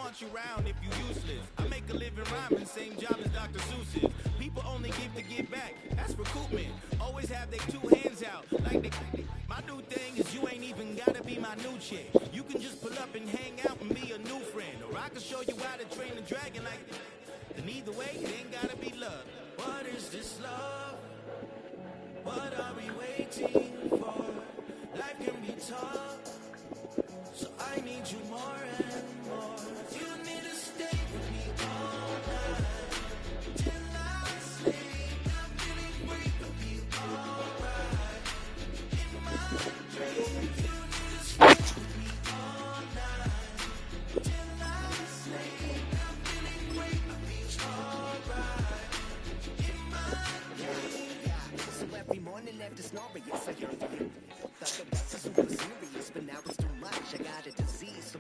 want you round if you useless. I make a living rhyming, same job as Dr. Seuss's. People only give to give back, that's recoupment. Always have their two hands out, like they. My new thing is you ain't even gotta be my new chick. You can just pull up and hang out and be a new friend. Or I can show you how to train a dragon like that. And either way, it ain't gotta be love. What is this love? What are we waiting for? Life can be tough, so I need you more and more. You need to stay with me all night till I sleep. I'm feeling free to be alright in my dreams. You need to stay with me all night till I sleep. I'm feeling free to be alright in my dreams. So every morning after snoring, yes I hear you. Thought the rest is super serious, but now it's too much. I got a disease. So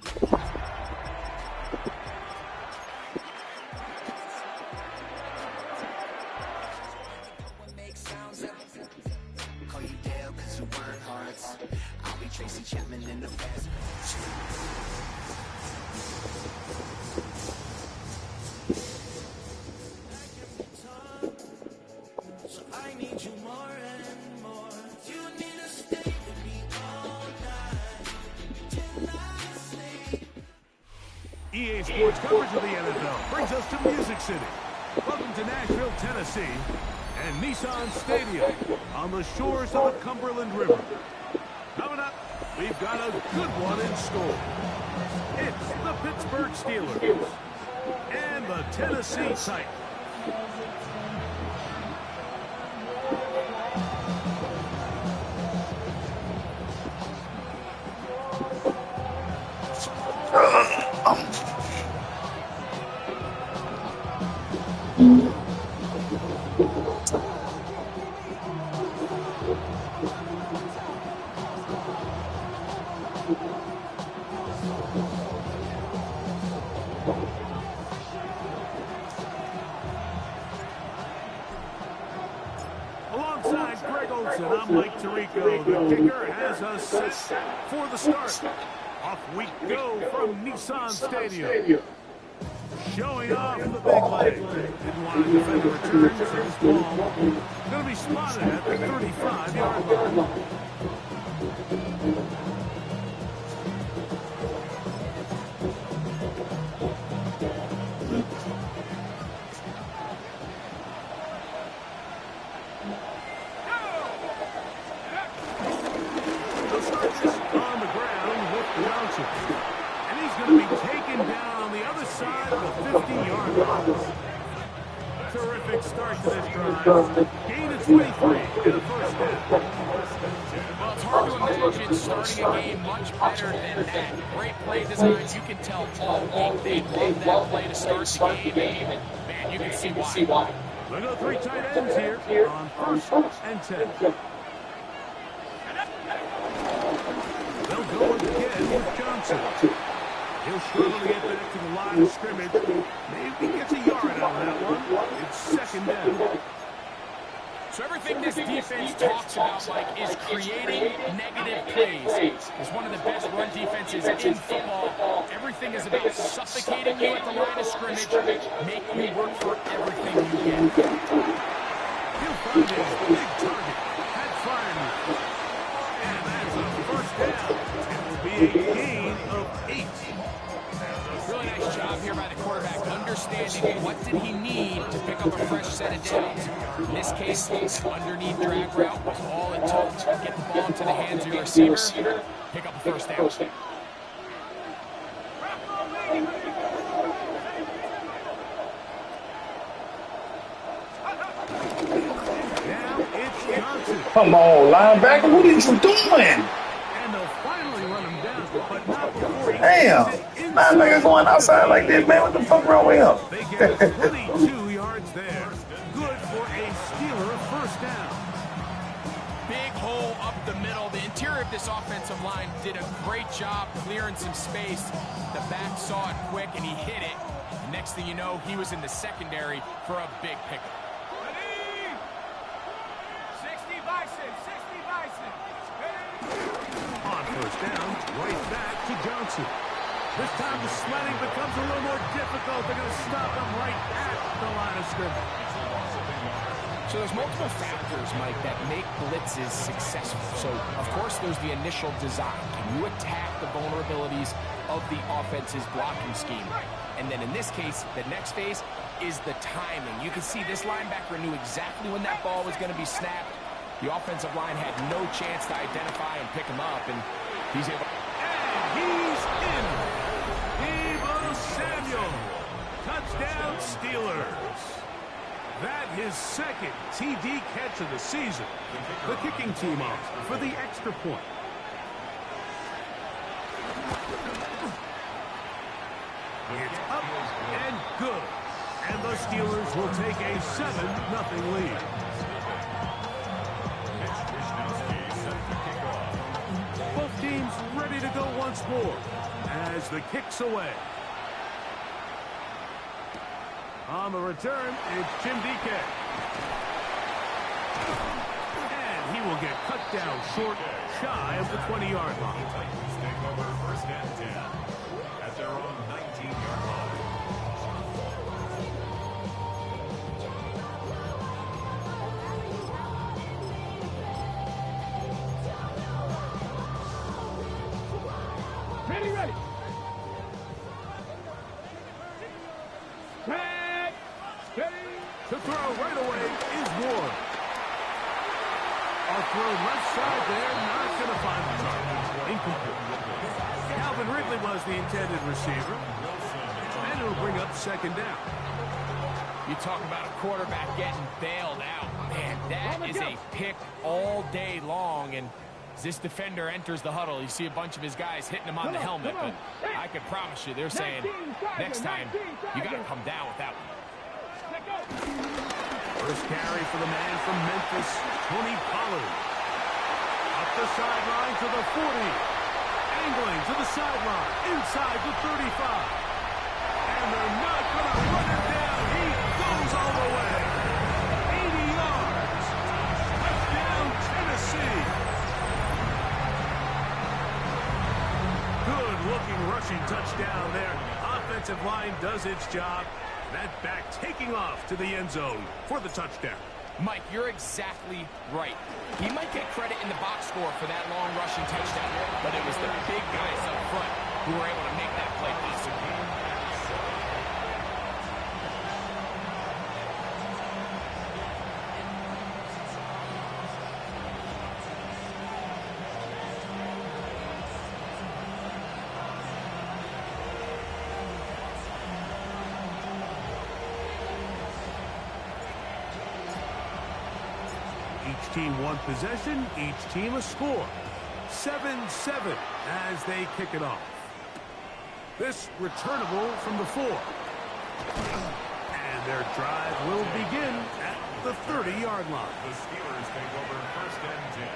make sounds up. Call you Dale cause you work hard. I'll be Tracy Chapman in the fast. So I need you more and more. You need to stay with me all night till I sleep. EA Sports coverage of the NFL brings us to Music City. Welcome to Nashville, Tennessee, and Nissan Stadium on the shores of the Cumberland River. Coming up, we've got a good one in store. It's the Pittsburgh Steelers and the Tennessee Titans. Alongside Greg Olson, I'm Mike Tirico. The kicker has us set for the start. Off we go from Nissan Stadium. Showing off the big leg. Didn't want to defend the return, so this ball going to be spotted at the 35-yard line. They'll start this on the ground with Johnson. And he's going to be taken down on the other side of the 50-yard line. Terrific start to this drive. Gain of 23 in the first half. Well, it's hard to imagine starting a game much better than that. Great play design. You can tell all week they love that play to start the game. And, man, you can see why. Look at the three tight ends here on first and 10. They'll go again with Johnson. He'll struggle to get back to the line of scrimmage. Maybe gets a yard out of that one. It's second down. So everything this defense talks about, Mike, is creating negative plays. It's one of the best run defenses in football. Everything is about suffocating you at the line of scrimmage, making you work for everything you get. He'll find his big target. Had fire. And that's a first down. It will be a gain of 8. Really nice job here by the quarterback, understanding what did he need to pick up a fresh set of downs. In this case, underneath drag route was all it took to get the ball into the hands of your receiver, pick up a first down. Now it's Johnson. Come on, linebacker, what are you doing? And they'll finally run him down, but not before he Damn, linebacker going outside like this, man. What the fuck wrong with him? They get 22 yards there. Good for a Steeler first down. Big hole up the middle. The interior of this offensive line did a great job clearing some space. The back saw it quick and he hit it. Next thing you know, he was in the secondary for a big pickup. 60 Bison, 60 Bison. On first down, right back to Johnson. This time the sledding becomes a little more difficult. They're going to stop him right at the line of scrimmage. So there's multiple factors, Mike, that make blitzes successful. So, of course, there's the initial design. Can you attack the vulnerabilities of the offense's blocking scheme? And then in this case, the next phase is the timing. You can see this linebacker knew exactly when that ball was going to be snapped. The offensive line had no chance to identify and pick him up, and he's able... And he's in! Deebo Samuel! Touchdown, Steelers! That his second TD catch of the season. The kicking team off for the extra point. It's up and good. And the Steelers will take a 7-0 lead. Both teams ready to go once more as the kick's away. On the return, it's Jim DK. And he will get cut down short, shy of the 20-yard line. Titans take over first and 10 at their own 19-yard line. Ready. To throw right away is Ward. A throw left side there, not going to find the target. Incomplete. Calvin Ridley was the intended receiver. And it'll bring up second down. You talk about a quarterback getting bailed out. Man, that is a pick all day long. And as this defender enters the huddle, you see a bunch of his guys hitting him on the helmet. But I can promise you, they're saying, next time, you got to come down with that one. First carry for the man from Memphis, Tony Pollard. Up the sideline to the 40. Angling to the sideline, inside the 35. And they're not going to run it down. He goes all the way. 80 yards. Touchdown, Tennessee. Good-looking rushing touchdown there. Offensive line does its job. That back taking off to the end zone for the touchdown. Mike, you're exactly right. He might get credit in the box score for that long rushing touchdown, but it was the big guys up front who were able to make that play possible. Each team one possession, each team a score. 7-7 as they kick it off. This returnable from the 4. And their drive will begin at the 30-yard line. The Steelers take over first and 10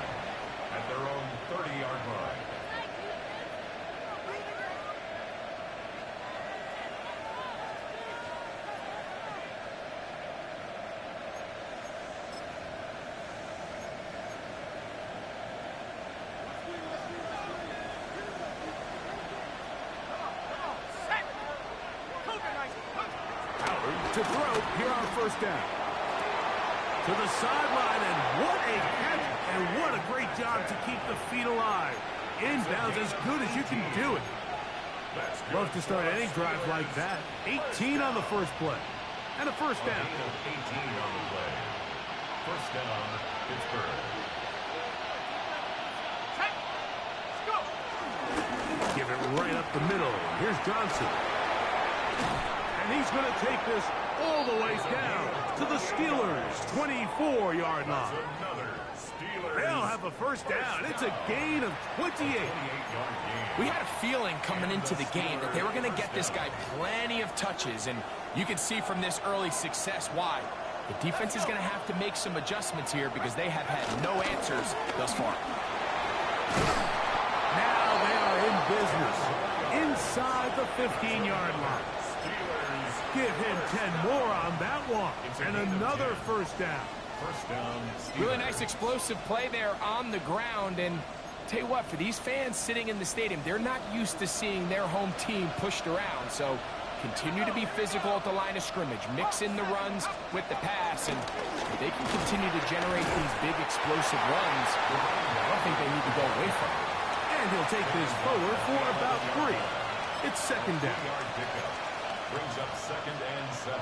at their own 30-yard line. To throw here on first down. To the sideline, and what a catch, and what a great job to keep the feet alive. Inbounds as good as you can do it. Love to start any drive like that. 18 on the first play. And a first down. 18 on the play. First down, Pittsburgh. Give it right up the middle. Here's Johnson. And he's going to take this all the way down to the Steelers' 24-yard line. They'll have a first down. It's a gain of 28. We had a feeling coming into the game that they were going to get this guy plenty of touches, and you can see from this early success why. The defense is going to have to make some adjustments here because they have had no answers thus far. Now they are in business inside the 15-yard line. Give him 10 more on that one. And another first down. First down, Steelers. Really nice explosive play there on the ground, and tell you what, for these fans sitting in the stadium, they're not used to seeing their home team pushed around. So continue to be physical at the line of scrimmage. Mix in the runs with the pass. And if they can continue to generate these big explosive runs, I don't think they need to go away from it. And he'll take this forward for about 3. It's second down. Yard pickup. Brings up 2nd and 7.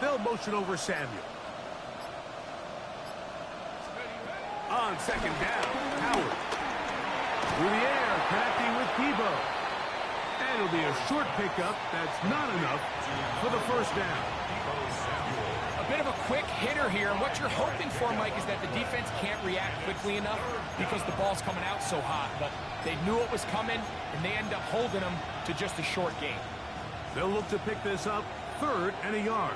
They'll motion over Samuel. On second down, Howard. Through the air, connecting with Debo. And it'll be a short pickup. That's not enough for the first down. A bit of a quick hitter here, and what you're hoping for, Mike, is that the defense can't react quickly enough because the ball's coming out so hot. But they knew it was coming, and they end up holding them to just a short gain. They'll look to pick this up, 3rd and a yard.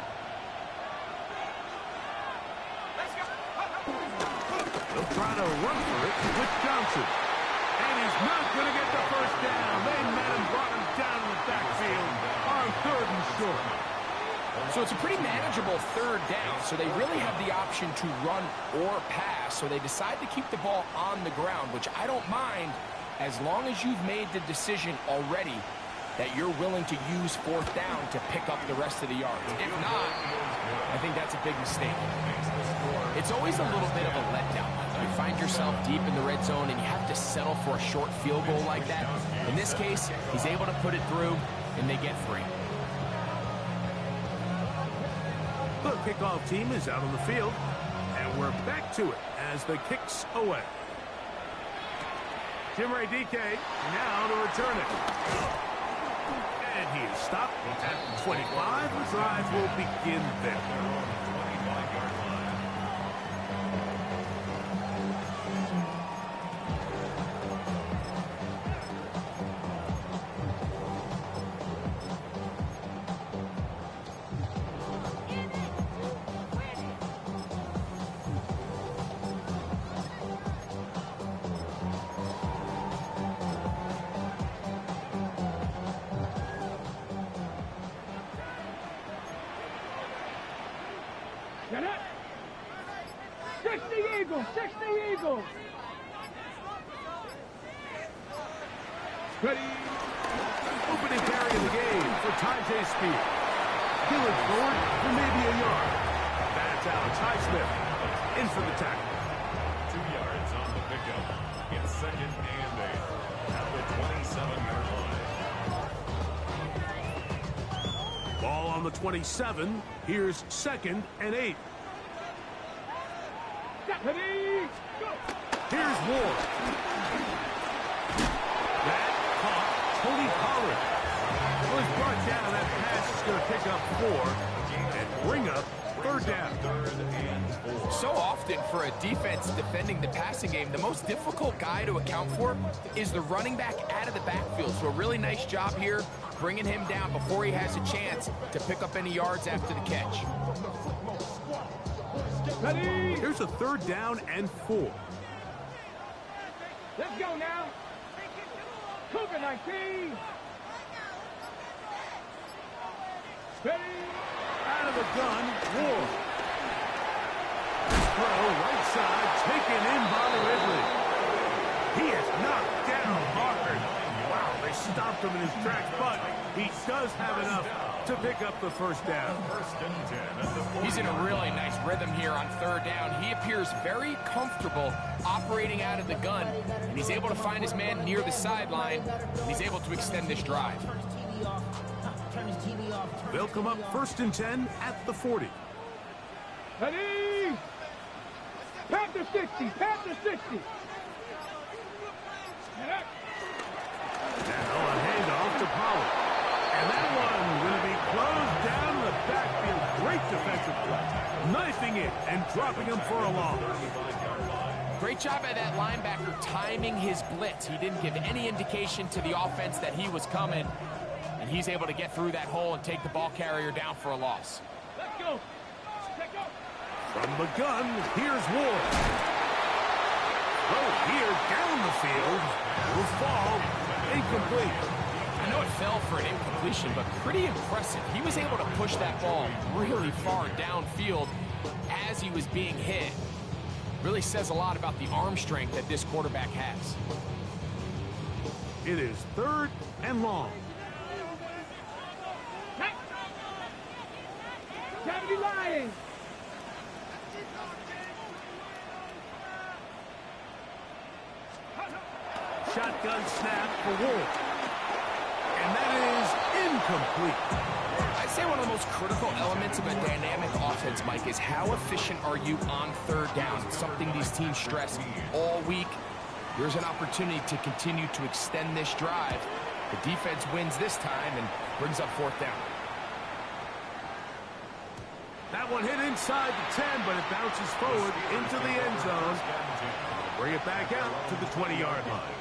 They'll try to run for it with Johnson. And he's not going to get the first down. They met him, brought him down in the backfield on 3rd and short. So it's a pretty manageable 3rd down. So they really have the option to run or pass. So they decide to keep the ball on the ground, which I don't mind as long as you've made the decision already that you're willing to use 4th down to pick up the rest of the yards. If not, I think that's a big mistake. It's always a little bit of a letdown. You find yourself deep in the red zone and you have to settle for a short field goal like that. In this case, he's able to put it through and they get 3. The kickoff team is out on the field, and we're back to it as the kick's away. Chimere Dike now to return it. And he is stopped at 25. The drive will begin there. Get it! 60 Eagles! 60 Eagles! Ready. Opening carry of the game for Tyjae Spears. Gillen forward for maybe a yard. That's Alex Highsmith in for the tackle. 2 yards on the pickup. It's 2nd and 8. Now the 27-yard line. Ball on the 27. Here's 2nd and 8. Ready! Go! Here's Ward. That caught Tony Pollard. Was brought down. That pass is going to pick up 4 and bring up 3rd down. 3rd and 4. So often for a defense defending the passing game, the most difficult guy to account for is the running back out of the backfield. So a really nice job here, bringing him down before he has a chance to pick up any yards after the catch. Ready! Here's a 3rd down and 4. Let's go now! Cougar 19! Ready! Out of the gun, Ward. Throw right side, taken in by Ridley. He is knocked down hard. Wow, they stopped him in his tracks, but he does have enough to pick up the first down. 1st and 10 at the 40. He's in a really nice rhythm here on 3rd down. He appears very comfortable operating out of the gun, and he's able to find his man near the sideline, and he's able to extend this drive. They'll come up 1st and 10 at the 40. Ready! Panther 60! Panther 60! Now a handoff to Pollard. And that one going to be closed down in the backfield. Great defensive play. Knifing it and dropping him for a loss. Great job by that linebacker timing his blitz. He didn't give any indication to the offense that he was coming, and he's able to get through that hole and take the ball carrier down for a loss. Let's go! Check From the gun, here's Ward. Throw here down the field. Will fall. Incomplete. I know it fell for an incompletion, but pretty impressive. He was able to push that ball really far downfield as he was being hit. Really says a lot about the arm strength that this quarterback has. It is 3rd and long. Kennedy Lions. Shotgun snap for Ward. And that is incomplete. I'd say one of the most critical elements of a dynamic offense, Mike, is how efficient are you on 3rd down? It's something these teams stress all week. There's an opportunity to continue to extend this drive. The defense wins this time and brings up 4th down. That one hit inside the 10, but it bounces forward into the end zone. Bring it back out to the 20-yard line.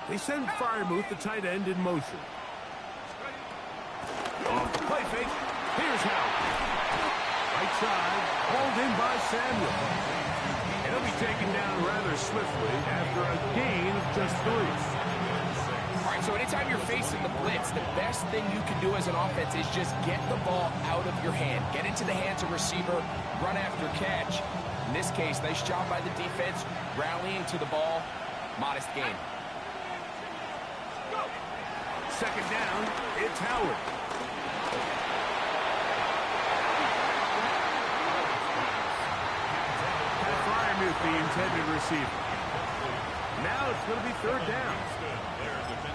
They send Freiermuth, the tight end, in motion. Off the play fake. Here's Howard. Right side, hauled in by Samuel. And he'll be taken down rather swiftly after a gain of just 3. All right, so anytime you're facing the blitz, the best thing you can do as an offense is just get the ball out of your hand. Get into the hands of receiver, run after catch. In this case, nice job by the defense, rallying to the ball. Modest gain. 2nd down, it's Howard. Freiermuth, the intended receiver. Now it's going to be 3rd down.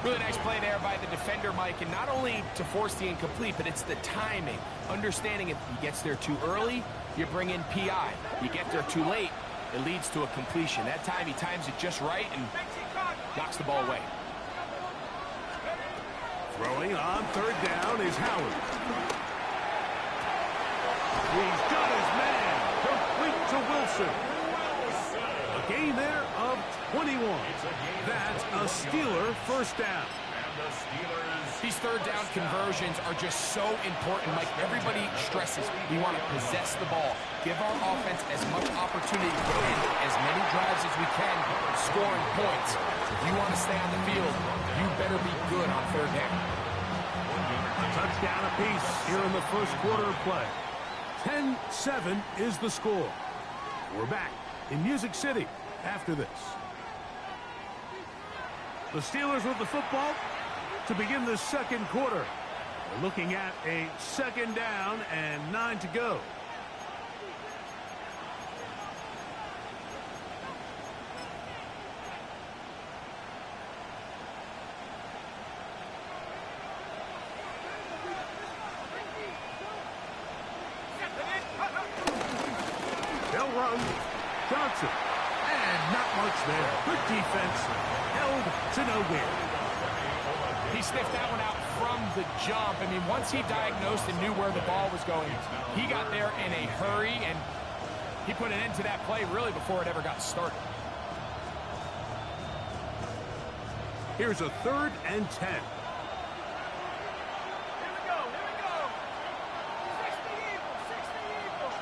Really nice play there by the defender, Mike, and not only to force the incomplete, but it's the timing. Understanding if he gets there too early, you bring in PI. You get there too late, it leads to a completion. That time he times it just right and knocks the ball away. Throwing on 3rd down is Howard. He's got his man. Complete to Wilson. A gain there of 21. That's a Steeler 1st down. These 3rd down conversions are just so important, Mike. Everybody stresses we want to possess the ball. Give our offense as much opportunity to get in as many drives as we can, scoring points. If you want to stay on the field, you better be good on 3rd down. A touchdown apiece here in the 1st quarter of play. 10-7 is the score. We're back in Music City after this. The Steelers with the football to begin the 2nd quarter. We're looking at a 2nd down and 9 to go. They'll run. Johnson. And not much there. Good defense. Held to no win. He sniffed that one out from the jump. I mean, once he diagnosed and knew where the ball was going, he got there in a hurry, and he put an end to that play really before it ever got started. Here's a 3rd and 10. Here we go. 60 Eagles.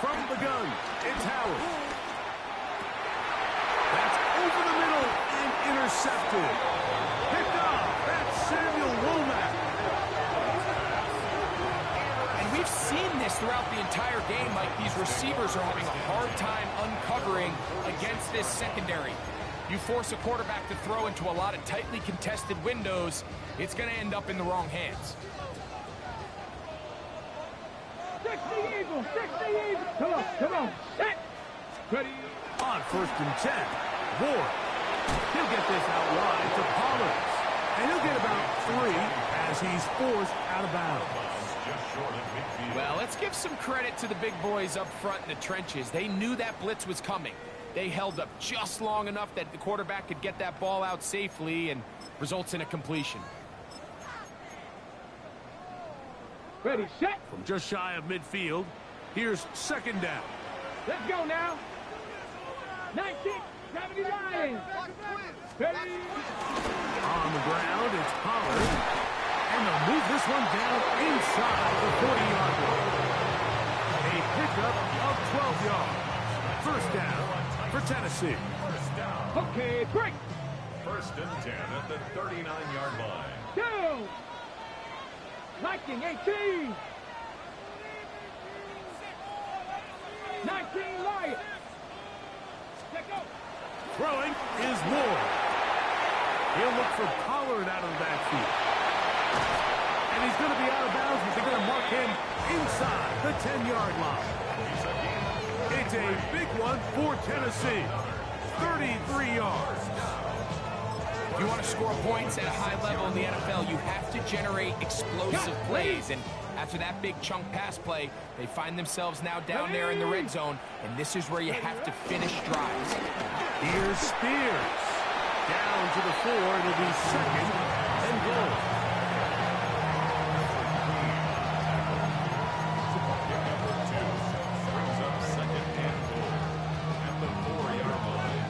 From the gun, it's Howard. That's over the middle and intercepted. Picked off. That's Samuel Womack. And we've seen this throughout the entire game, Mike. These receivers are having a hard time uncovering against this secondary. You force a quarterback to throw into a lot of tightly contested windows, it's going to end up in the wrong hands. 60 Eagles. Come on. Set. Ready. On 1st and 10, Ward. He'll get this out wide to Pollard. And he'll get about 3 as he's forced out of bounds. Well, let's give some credit to the big boys up front in the trenches. They knew that blitz was coming. They held up just long enough that the quarterback could get that ball out safely and results in a completion. Ready, set. From just shy of midfield, here's second down. Let's go now. 1979. Ready. On the ground, it's Pollard. And they'll move this one down inside the 40-yard line. A pickup of 12 yards. First down for Tennessee. Okay, break. First and 10 at the 39-yard line. Down. 1918. 19 Lions. Let go. Throwing is Ward. He'll look for Pollard out of the backfield. And he's going to be out of bounds, but they're going to mark him inside the 10-yard line. It's a big one for Tennessee. 33 yards. If you want to score points at a high level in the NFL, you have to generate explosive plays. And after that big chunk pass play, they find themselves now down there in the red zone, and this is where you have to finish drives. Here's Spears. Down to the 4. It'll be second and goal. Brings up second and goal at the 4-yard line.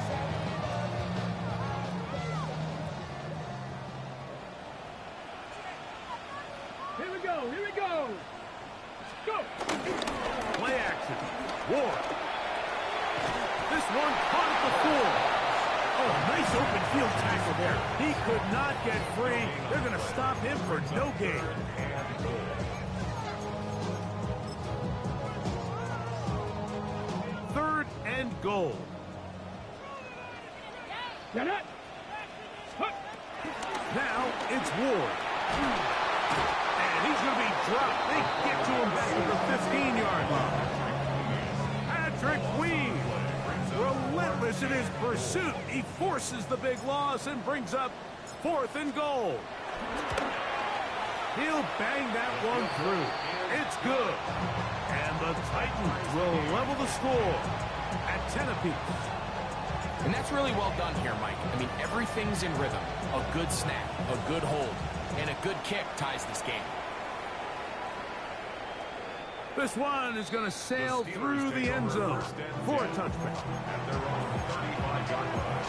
Here we go. Here we go. Go. Play action. Ward. This one caught at the 4. Oh, nice open field tackle there. He could not get free. They're going to stop him for no gain. Third and goal. Get it. Now it's Ward. And he's going to be dropped. They get to him back at the 15-yard line. Patrick Weed, relentless in his pursuit. He forces the big loss and brings up 4th and goal. He'll bang that one through. It's good. And the Titans will level the score at 10 apiece. And that's really well done here, Mike. I mean, everything's in rhythm. A good snap, a good hold, and a good kick ties this game. This one is going to sail through the end zone for a touchback. At their own 35-yard line.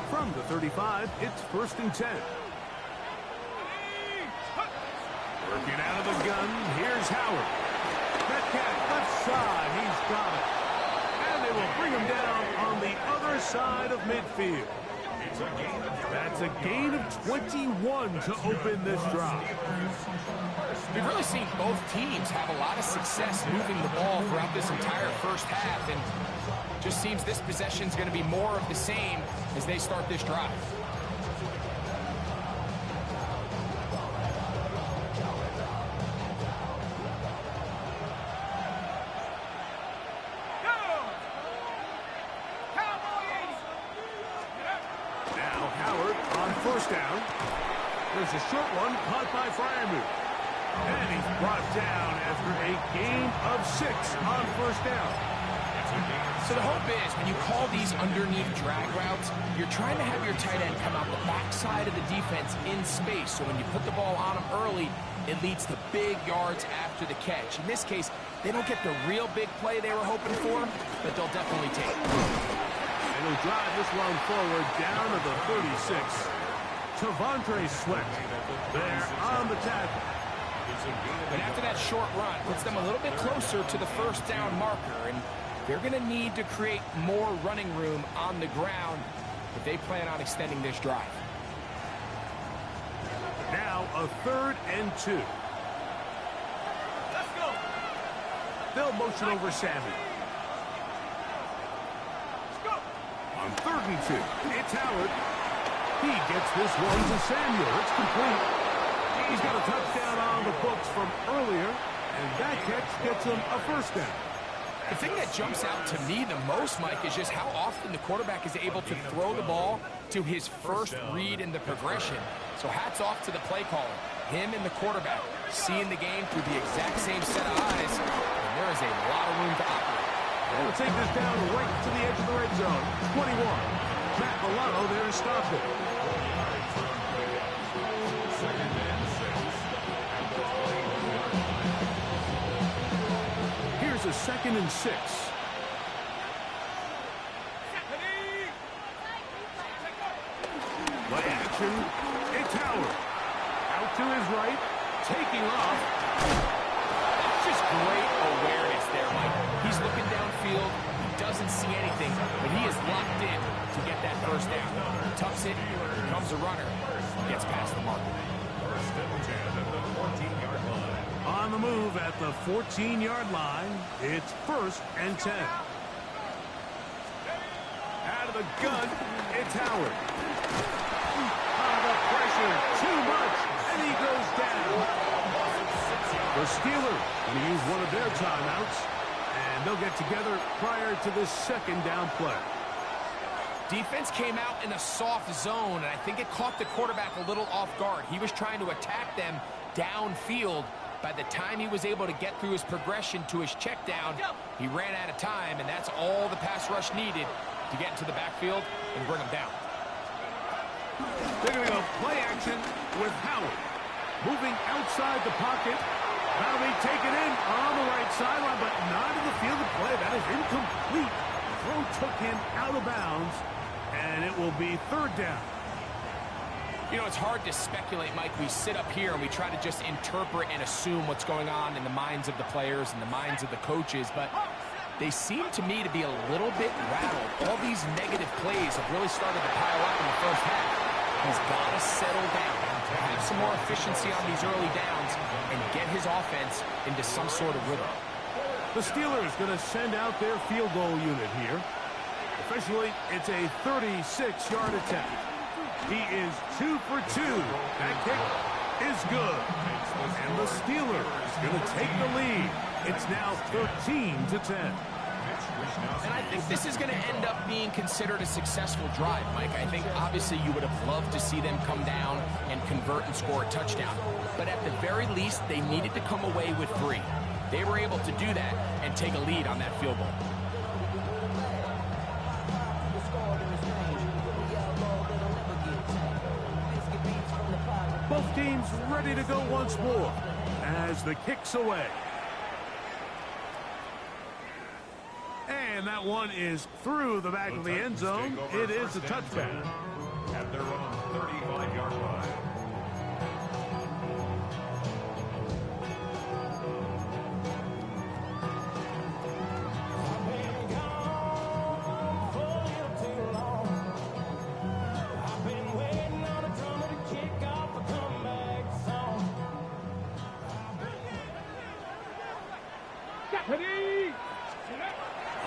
From the 35, it's 1st and 10. Working out of the gun, here's Howard. Metcalf left side, he's got it. And they will bring him down on the other side of midfield. That's a gain of 21 to open this drive. We've really seen both teams have a lot of success moving the ball throughout this entire first half, and just seems this possession is going to be more of the same as they start this drive. Down. There's a short one caught by Freiermuth. And he's brought down after a gain of 6 on 1st down. So the hope is when you call these underneath drag routes, you're trying to have your tight end come out the backside of the defense in space. So when you put the ball on him early, it leads to big yards after the catch. In this case, they don't get the real big play they were hoping for, but they'll definitely take it. And he'll drive this one forward down to the 36. T'Vondre Sweat there on the tackle. And after that short run, puts them a little bit closer to the 1st down marker, and they're going to need to create more running room on the ground if they plan on extending this drive. Now a 3rd and 2. Let's go. They'll motion over Sammy. Let's go. On 3rd and 2, it's Howard. He gets this one to Samuel. It's complete. He's got a touchdown on the books from earlier, and that catch gets him a 1st down. The thing that jumps out to me the most, Mike, is just how often the quarterback is able to throw the ball to his first read in the progression. So hats off to the play caller. Him and the quarterback seeing the game through the exact same set of eyes, and there is a lot of room to operate. They'll take this down right to the edge of the red zone. 21. Matt Milano there to stop it. Here's a 2nd and 6. Play action. It's Howard. Out to his right. Taking off. That's just great awareness there, Mike. He's looking downfield. He doesn't see anything, but he is locked in to get that first down. Tucks it, becomes a runner, gets past the mark. First and 10 at the 14-yard line. On the move at the 14-yard line. It's 1st and 10. Out of the gun, it's Howard. The pressure, too much, and he goes down. The Steelers going to use one of their timeouts, and they'll get together prior to this 2nd down play. Defense came out in a soft zone, and I think it caught the quarterback a little off guard. He was trying to attack them downfield. By the time he was able to get through his progression to his check down, he ran out of time, and that's all the pass rush needed to get into the backfield and bring him down. They're going to go play action with Howard. Moving outside the pocket. That'll be taken in on the right sideline, but not in the field of play. That is incomplete. Throw took him out of bounds, and it will be 3rd down. You know, it's hard to speculate, Mike. We sit up here and we try to just interpret and assume what's going on in the minds of the players and the minds of the coaches, but they seem to me to be a little bit rattled. All these negative plays have really started to pile up in the first half. He's got to settle down, have some more efficiency on these early downs, and get his offense into some sort of rhythm. The Steelers going to send out their field goal unit here. Officially, it's a 36-yard attempt. He is 2 for 2. That kick is good. And the Steelers going to take the lead. It's now 13-10. And I think this is going to end up being considered a successful drive, Mike. I think obviously you would have loved to see them come down and convert and score a touchdown. But at the very least, they needed to come away with 3. They were able to do that and take a lead on that field goal. Both teams ready to go once more as the kick's away. And that one is through the back of the end zone. It is a touchback. At their own 35-yard line.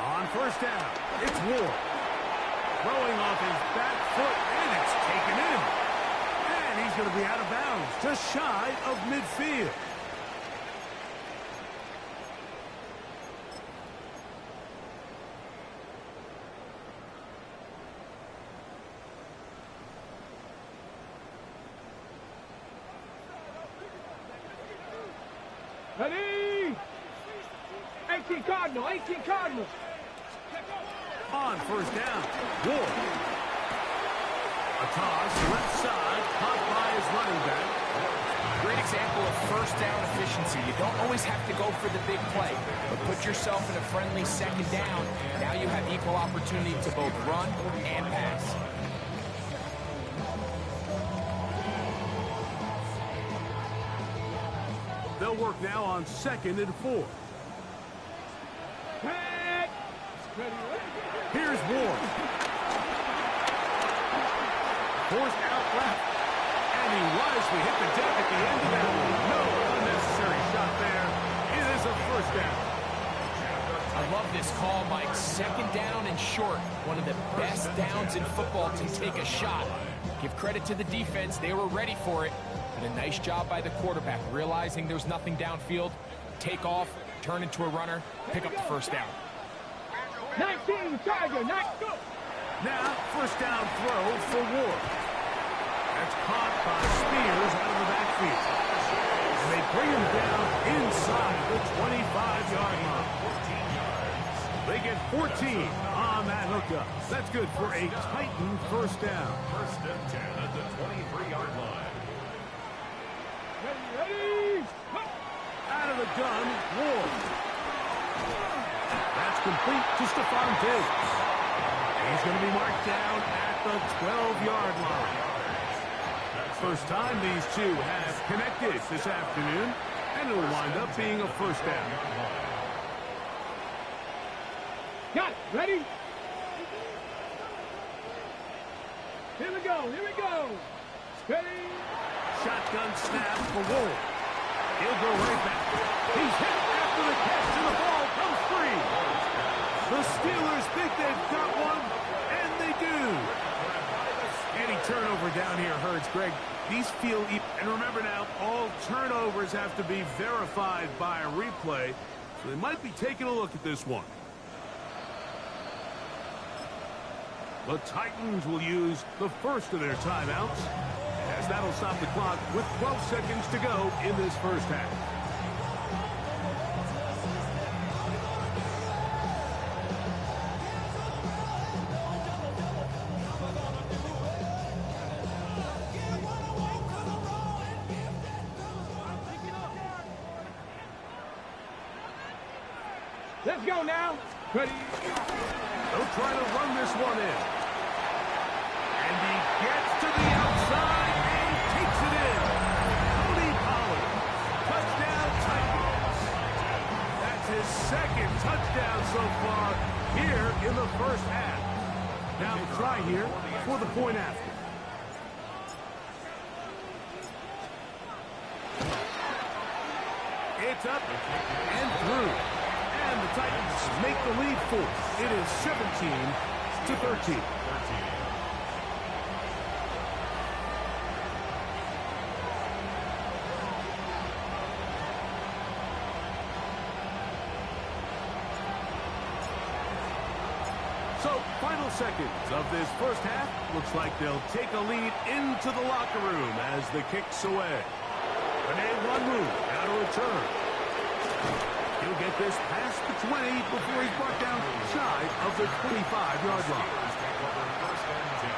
On 1st down, it's Ward. Throwing off his back foot, and it's taken in. And he's going to be out of bounds, just shy of midfield. Ready? 18 Cardinal, 18 Cardinal. On 1st down, Ward. A toss, left side, caught by his running back. Great example of 1st down efficiency. You don't always have to go for the big play, but put yourself in a friendly 2nd down. Now you have equal opportunity to both run and pass. They'll work now on 2nd and 4. Here's Ward. Forced out left. And he wisely hit the deck at the end of that one. No unnecessary shot there. It is a 1st down. I love this call, Mike. 2nd down and short. One of the best downs in football to take a shot. Give credit to the defense. They were ready for it. But a nice job by the quarterback, realizing there's nothing downfield. Take off, turn into a runner, pick up the 1st down. 19 Tiger, go. Now, 1st down throw for Ward. That's caught by Spears out of the backfield. And they bring him down inside the 25-yard line. They get 14 on that hookup. That's good for a Titan first down. First and 10 at the 23-yard line. Ready, go! Out of the gun, Ward. That's complete to Stephon Diggs. He's going to be marked down at the 12-yard line. First time these two have connected this afternoon, and it'll wind up being a first down. Got it. Ready? Here we go. Here we go. Ready? Shotgun snap for Ward. He'll go right back. He's hit after the catch, and the ball comes free. The Steelers think they've got one, and they do. Any turnover down here hurts, Greg. These feel, and remember now, all turnovers have to be verified by a replay, so they might be taking a look at this one. The Titans will use the first of their timeouts, as that'll stop the clock with 12 seconds to go in this first half. Let's go now. Ready? They'll try to run this one in. And he gets to the outside and takes it in. Tony Pollard. Touchdown Titans. That's his second touchdown so far here in the first half. Now the try here for the point after. It's up and through. And the Titans make the lead full. It is 17-13. So, final seconds of this first half. Looks like they'll take a lead into the locker room as the kick's away. Rene Wanwu now to return. He'll get this past the 20 before he's brought down shy of the 25-yard line. First and 10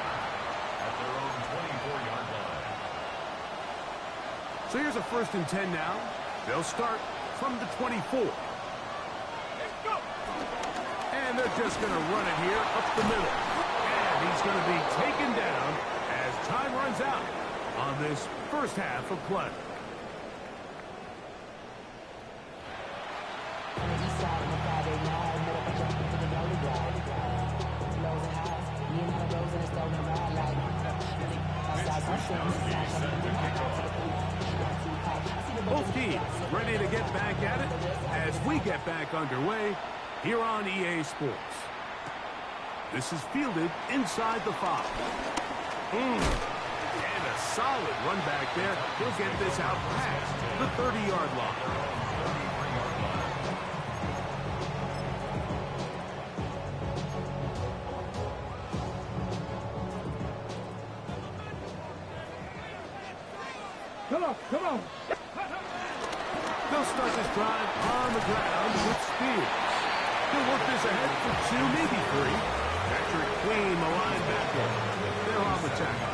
at their own 24-yard line. So here's a first and 10 now. They'll start from the 24. And they're just going to run it here up the middle. And he's going to be taken down as time runs out on this first half of play. Both teams ready to get back at it as we get back underway here on EA Sports. This is fielded inside the 5. And a solid run back there. He'll get this out past the 30-yard line. Come on, come on. They'll start this drive on the ground with speed. He'll work this ahead for 2, maybe 3. Patrick Queen, the linebacker. They're on the tackle.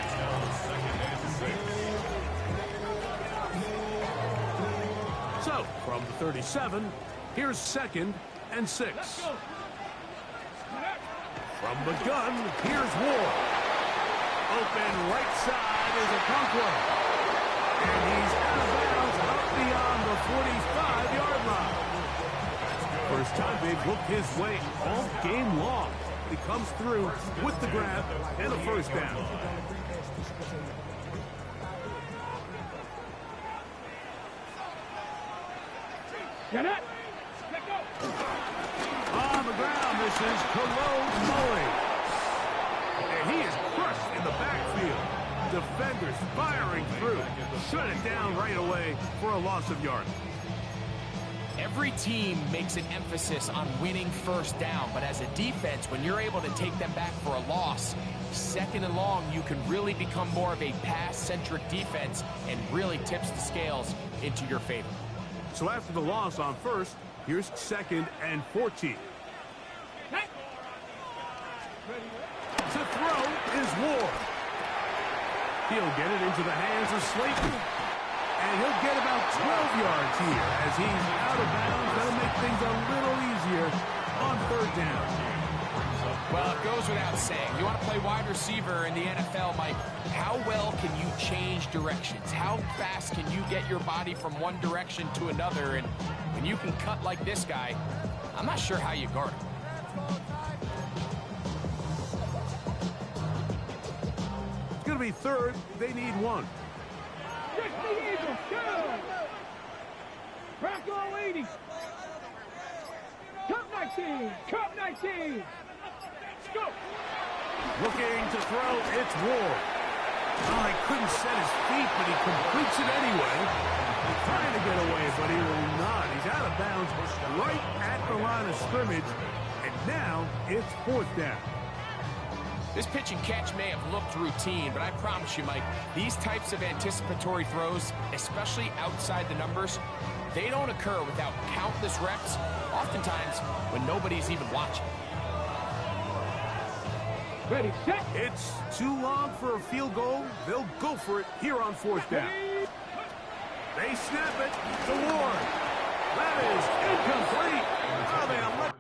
It's now second and 6. So, from the 37, here's 2nd and 6. From the gun, here's Ward. Open right side is Okonkwo. And he's out of bounds up beyond the 45-yard line. First time they've looked his way all game long. He comes through with the grab and a first down. Get it. Let go. On the ground, this is Khalil Mullins. And he is crushed in the backfield. Defenders firing through. Shut it down right away for a loss of yardage. Every team makes an emphasis on winning first down, but as a defense, when you're able to take them back for a loss, second and long, you can really become more of a pass-centric defense and really tips the scales into your favor. So after the loss on first, here's 2nd and 14. To throw is Ward. He'll get it into the hands of Slayton. And he'll get about 12 yards here as he's out of bounds. That'll make things a little easier on 3rd down. Well, it goes without saying. You want to play wide receiver in the NFL, Mike, how well can you change directions? How fast can you get your body from one direction to another? And when you can cut like this guy, I'm not sure how you guard him. It's going to be 3rd. They need 1. Just the Eagles, go! Crack all 80. Cup 19, Cup 19. Let's go. Looking to throw, it's Ward. Oh, he couldn't set his feet, but he completes it anyway. Trying to get away, but he will not. He's out of bounds right at the line of scrimmage. And now it's 4th down. This pitch and catch may have looked routine, but I promise you, Mike, these types of anticipatory throws, especially outside the numbers, they don't occur without countless reps, oftentimes when nobody's even watching. Ready, set. It's too long for a field goal. They'll go for it here on 4th down. They snap it to Ward. That is incomplete. Oh, they elect.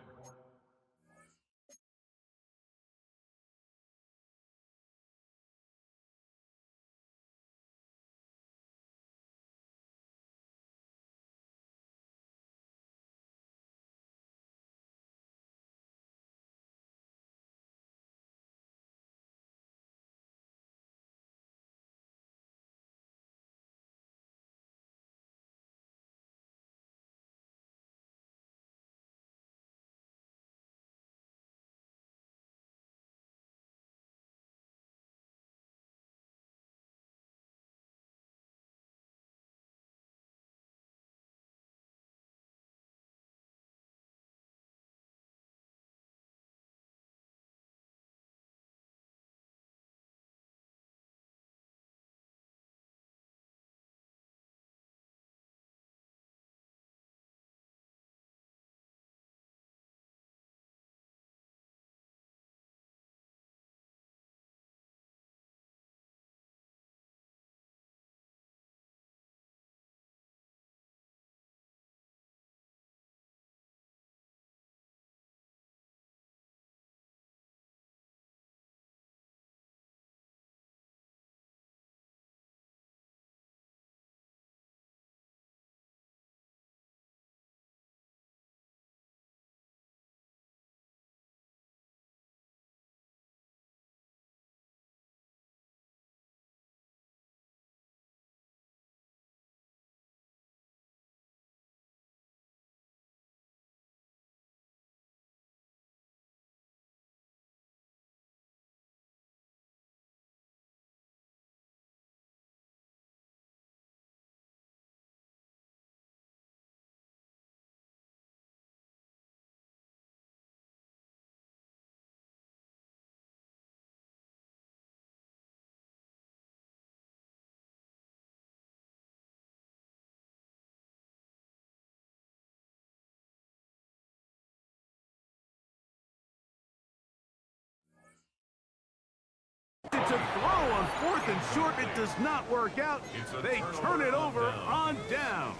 To throw on 4th and short, it does not work out. They turn it over on down.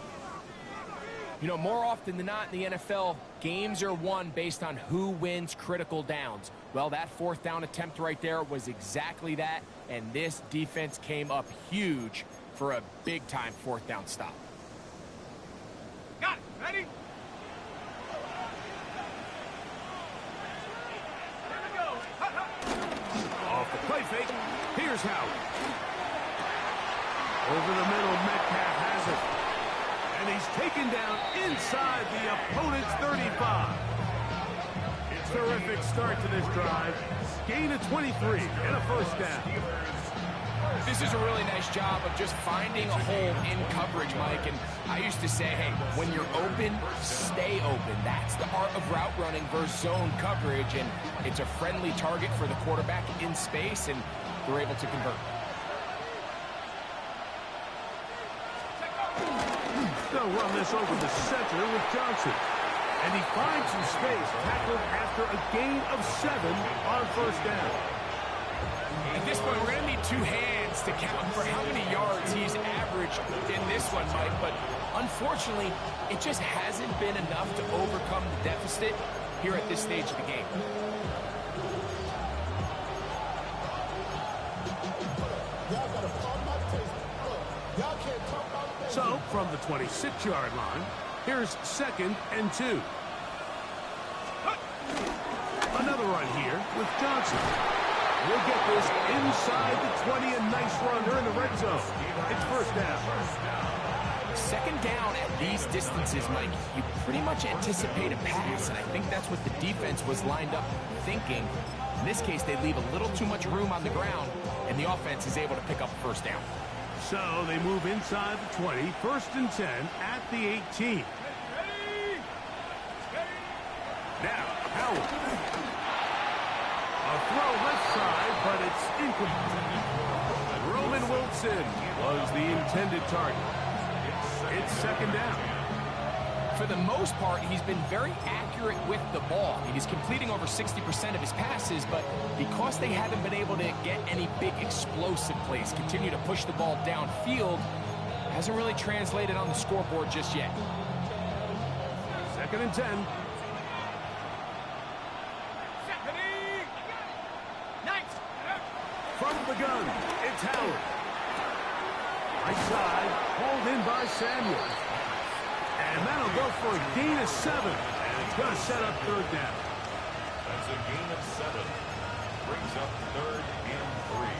You know, more often than not in the NFL, games are won based on who wins critical downs. Well, that 4th down attempt right there was exactly that, and this defense came up huge for a big-time 4th down stop. Got it. Ready? Off the play fake, here's Howard. Over the middle, Metcalf has it. And he's taken down inside the opponent's 35. Terrific start to this drive. Gain of 23 and a 1st down. This is a really nice job of just finding a hole in coverage, Mike. And I used to say, hey, when you're open, stay open. That's the art of route running versus zone coverage. And it's a friendly target for the quarterback in space, and they're able to convert. They'll run this over the center with Johnson. And he finds some space, tackled after a gain of 7 on first down. At this point, we're going to need 2 hands to count for how many yards he's averaged in this one, Mike. But unfortunately, it just hasn't been enough to overcome the deficit here at this stage of the game. So, from the 26-yard line, here's 2nd and 2. Another run here with Johnson. We'll get this inside the 20, a nice run. They're in the red zone. It's first down. 2nd down at these distances, Mike, you pretty much anticipate a pass, and I think that's what the defense was lined up thinking. In this case, they leave a little too much room on the ground, and the offense is able to pick up first down. So they move inside the 20, 1st and 10 at the 18. Now, Howard. A throw left side, but it's incomplete. Roman Wilson was the intended target. It's 2nd down. For the most part, he's been very accurate with the ball. He's completing over 60% of his passes, but because they haven't been able to get any big explosive plays, continue to push the ball downfield, hasn't really translated on the scoreboard just yet. 2nd and 10. From the gun, it's Howard. Right side, hauled in by Samuel. And that'll go for a gain of 7. And it's going to set up 3rd down. That's a gain of 7. Brings up 3rd and 3.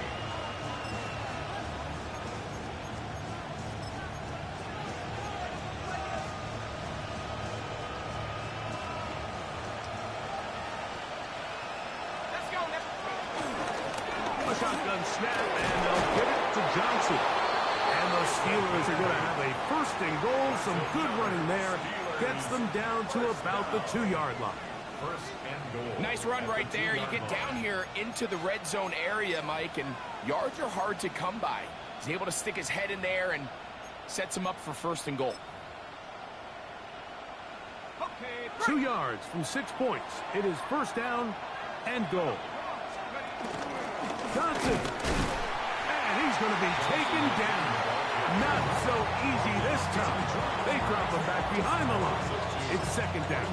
Shotgun snap, and they'll give it to Johnson. And the Steelers are going to have a 1st and goal. Some good running there. Gets them down to about the 2-yard line. 1st and goal. Nice run right there. You get down here into the red zone area, Mike, and yards are hard to come by. He's able to stick his head in there and sets him up for 1st and goal. 2 yards from 6 points. It is 1st down and goal. Johnson, and he's going to be taken down. Not so easy this time. They drop him back behind the line. It's 2nd down.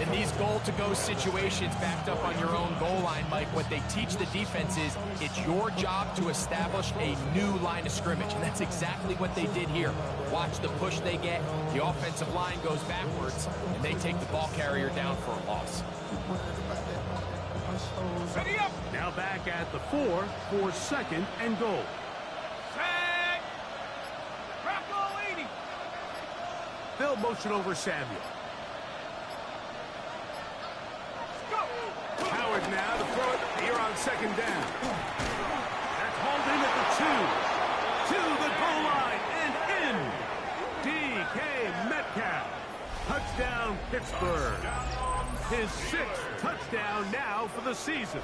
In these goal-to-go situations backed up on your own goal line, Mike, what they teach the defense is it's your job to establish a new line of scrimmage, and that's exactly what they did here. Watch the push they get. The offensive line goes backwards, and they take the ball carrier down for a loss. Now back at the 4 for 2nd and goal. Set. Crackle 80. They'll motion over Samuel. Go. Howard now to throw it here on 2nd down. That's hauled in at the 2. To the goal line and in. DK Metcalf. Touchdown, Pittsburgh. His 6th touchdown now for the season.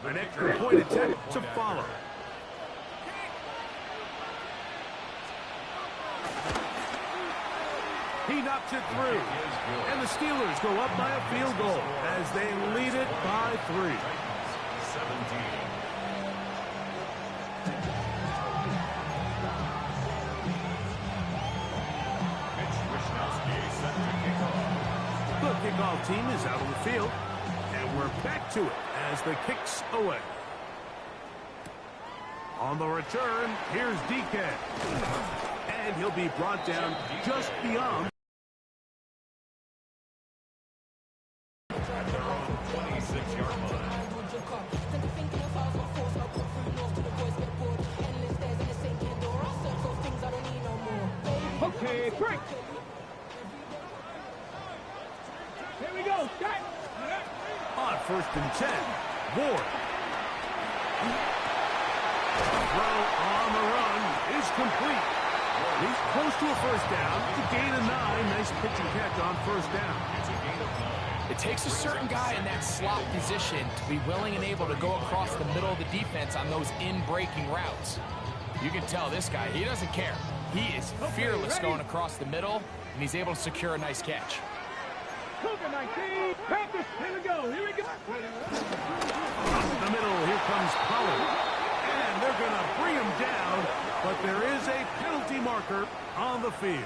An extra point attempt to follow. He knocks it through. And the Steelers go up by a field goal as they lead it by 3. 17. Mitch Wishnowsky set to kick off. The kickoff team is out on the field. And we're back to it as the kick's away. On the return, here's DK. And he'll be brought down just beyond. At their own 26-yard line. Okay, break. Here we go. Shot. On 1st and 10, Ward. Throw on the run is complete. He's close to a first down. It's a gain of 9. Nice pitch and catch on 1st down. It's a gain of 9. It takes a certain guy in that slot position to be willing and able to go across the middle of the defense on those in-breaking routes. You can tell this guy, he doesn't care. He is fearless going across the middle, and he's able to secure a nice catch. Cougar 19. Practice. Here we go. Here we go. Up the middle, here comes Pollard. And they're going to bring him down, but there is a penalty marker on the field.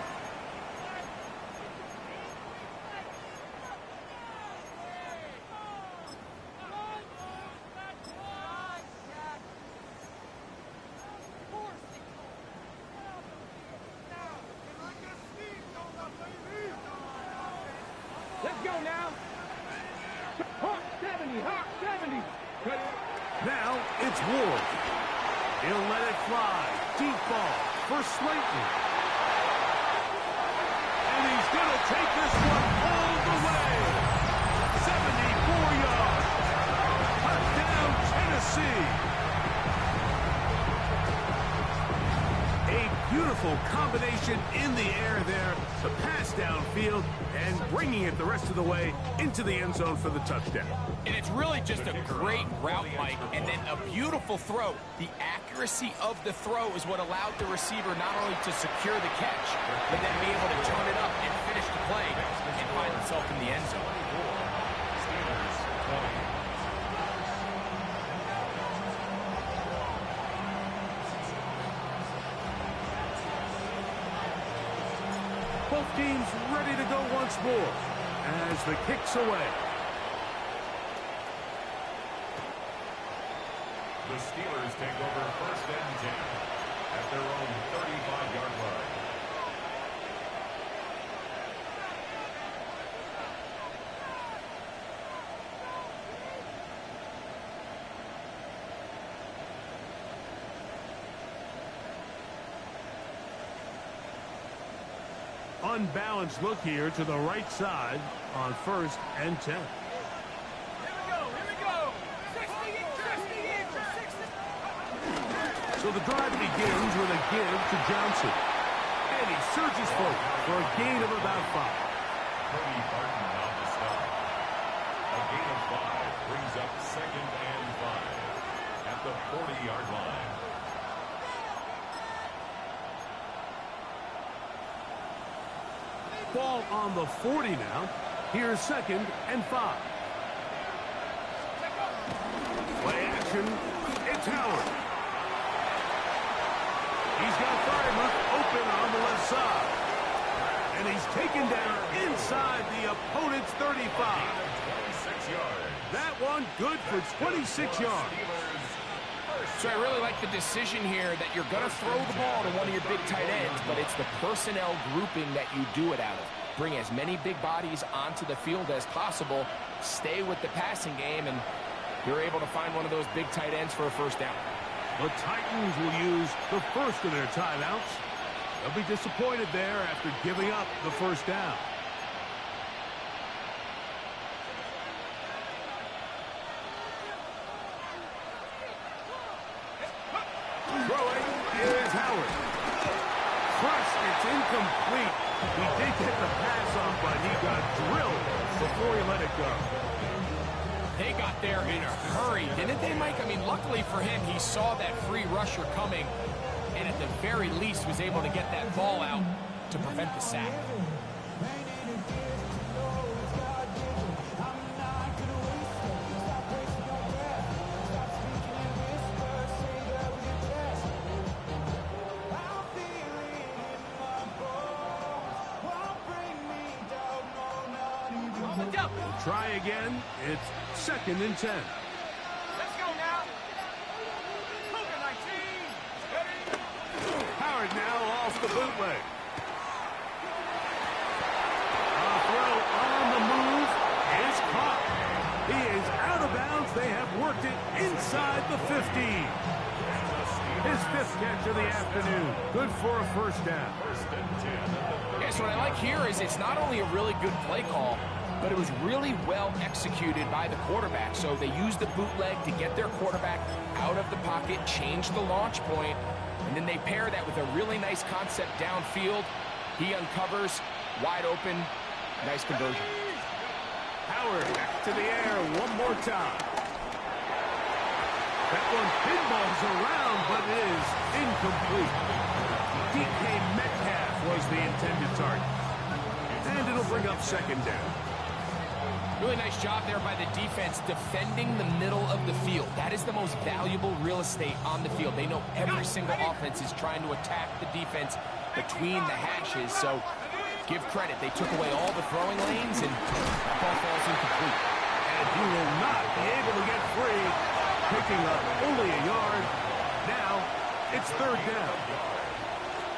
Let's go now. Hawk 70. Hawk 70. Cut it. Now it's Ward. He'll let it fly. Deep ball for Slayton. And he's going to take this one all the way. 74 yards. Touchdown, Tennessee. A beautiful combination in the air there. The pass downfield and bringing it the rest of the way into the end zone for the touchdown. And it's really just a great route, Mike, and then a beautiful throw. The accuracy of the throw is what allowed the receiver not only to secure the catch, but then be able to turn it up and finish the play and find himself in the end zone. Steelers 20. Both teams ready to go once more as the kick's away. The Steelers take over 1st and 10 at their own 35-yard line. Unbalanced look here to the right side on 1st and 10. Here we go. Here we go. 60 in. So the drive begins with a give to Johnson. And he surges forward for a gain of about 5. Cody Barton on the stop. A gain of 5 brings up 2nd and 5 at the 40-yard line. Ball on the 40 now. Here's 2nd and 5. Play action. It's Howard. He's got Freiermuth open on the left side. And he's taken down inside the opponent's 35. 26 yards. That one good for 26 yards. So I really like the decision here that you're going to throw the ball to one of your big tight ends, but it's the personnel grouping that you do it out of. Bring as many big bodies onto the field as possible, stay with the passing game, and you're able to find one of those big tight ends for a first down. The Titans will use the first of their timeouts. They'll be disappointed there after giving up the first down. Throwing is Howard. Crushed, it's incomplete. He did get the pass off, but he got drilled before he let it go. They got there in a hurry, didn't they, Mike? I mean, luckily for him, he saw that free rusher coming, and at the very least was able to get that ball out to prevent the sack. Try again. It's 2nd and 10. Let's go now. Cougar 19. yard now off the bootleg. A throw on the move is caught. He is out of bounds. They have worked it inside the 15. His 5th catch of the afternoon. Good for a first down. Yes, what I like here is it's not only a really good play call, but it was really well executed by the quarterback. So they used the bootleg to get their quarterback out of the pocket, change the launch point, and then they pair that with a really nice concept downfield. He uncovers, wide open, nice conversion. Howard back to the air one more time. That one pinballs around, but it is incomplete. DK Metcalf was the intended target. And it'll bring up second down. Really nice job there by the defense defending the middle of the field. That is the most valuable real estate on the field. They know every single offense is trying to attack the defense between the hashes. So give credit. They took away all the throwing lanes, and that ball falls incomplete. And he will not be able to get free, picking up only a yard. Now it's third down.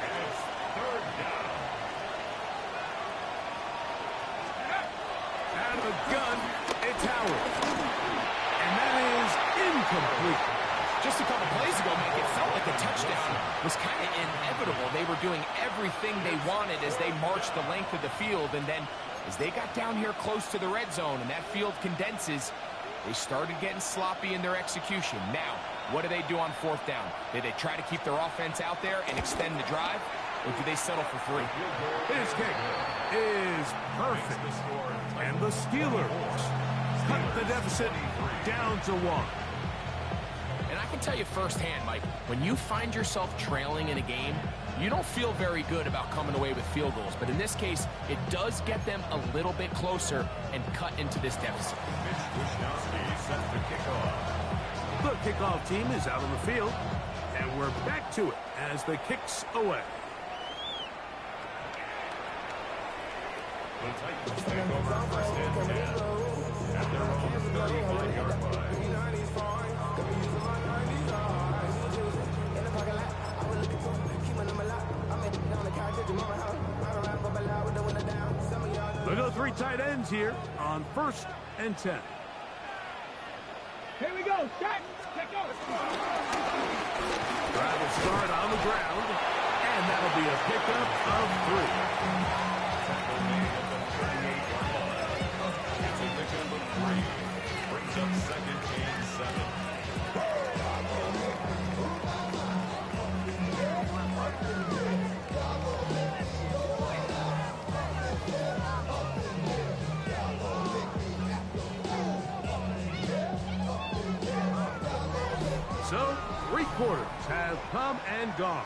And it's third down. Out of the gun, it's Howard. And that is incomplete. Just a couple plays ago, Mike, it felt like a touchdown was kind of inevitable. They were doing everything they wanted as they marched the length of the field, and then as they got down here close to the red zone and that field condenses, they started getting sloppy in their execution. Now, what do they do on fourth down? Do they try to keep their offense out there and extend the drive, or do they settle for 3? His kick is perfect. And the Steelers cut the deficit down to 1. And I can tell you firsthand, Mike, when you find yourself trailing in a game, you don't feel very good about coming away with field goals. But in this case, it does get them a little bit closer and cut into this deficit. Mitch Wishnowsky sets the kickoff. The kickoff team is out on the field, and we're back to it as the kick's away. The Titans take over first and 10 at their own 35-yard line. They go 3 tight ends here on first and 10. Here we go. Shot. Take over. Drive will start on the ground, and that'll be a pickup of 3. It's a pickup of 3. Brings up second and 7. So, 3 quarters have come and gone.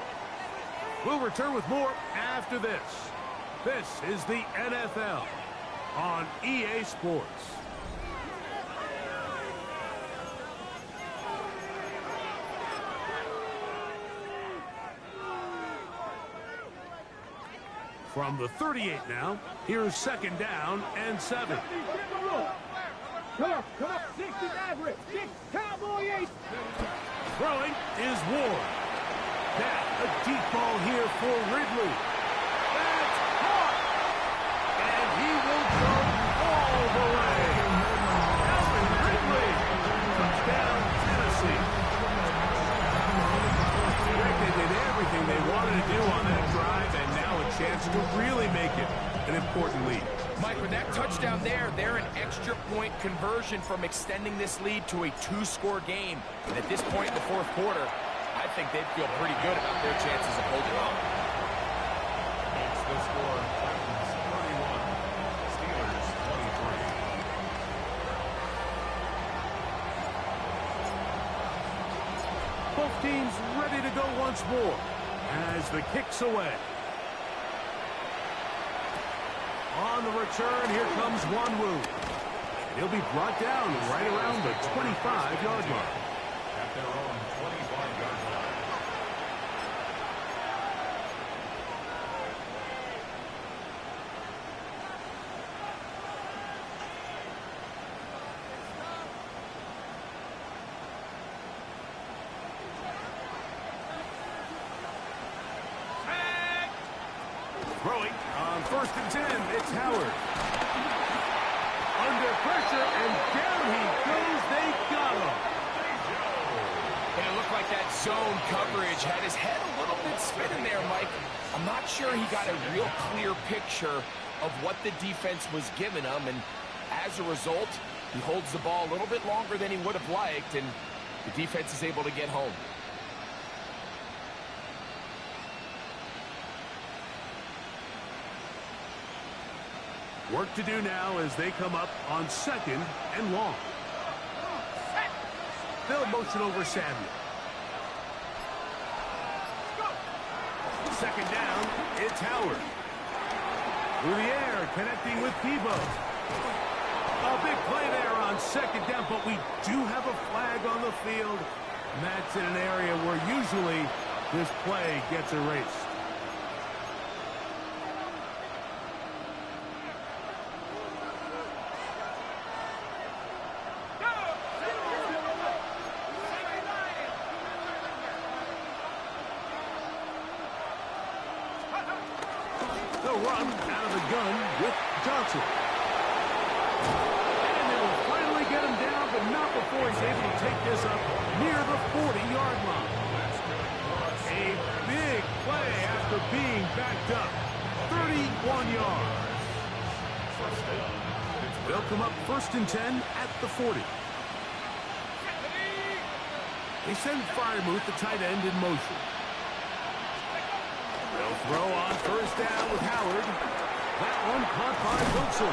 We'll return with more after this. This is the NFL on EA Sports. From the 38 now, here's second down and 7. Come on. 60 average. 6 Cowboy 8. Throwing is Ward. Now a deep ball here for Ridley. That's caught. And he will go all the way. Calvin Ridley. Touchdown, Tennessee. They did everything they wanted to do on that drive, and now a chance to really make it an important lead. Mike, with that touchdown there, they're an extra point conversion from extending this lead to a 2-score game. And at this point in the fourth quarter, I think they'd feel pretty good about their chances of holding on. Makes the score Titans 31, Steelers 23. Both teams ready to go once more as the kick's away. On the return, here comes Wanwu. He'll be brought down right around the 25-yard line. At their own 25-yard line. Throwing on 1st and 10, it's Howard. Under pressure, and down he goes. They got him. And it looked like that zone coverage had his head a little bit spinning there, Mike. I'm not sure he got a real clear picture of what the defense was giving him, and as a result, he holds the ball a little bit longer than he would have liked, and the defense is able to get home. Work to do now as they come up on 2nd and long. They'll motion over Samuel. 2nd down, it's Howard. Through the air, connecting with Debo. A big play there on 2nd down, but we do have a flag on the field. And that's in an area where usually this play gets erased. They'll run out of the gun with Johnson. And they will finally get him down, but not before he's able to take this up near the 40-yard line. A big play after being backed up. 31 yards. They'll come up 1st and 10 at the 40. They send Freiermuth, the tight end, in motion. They'll throw on 1st down with Howard. That one caught by Wilson.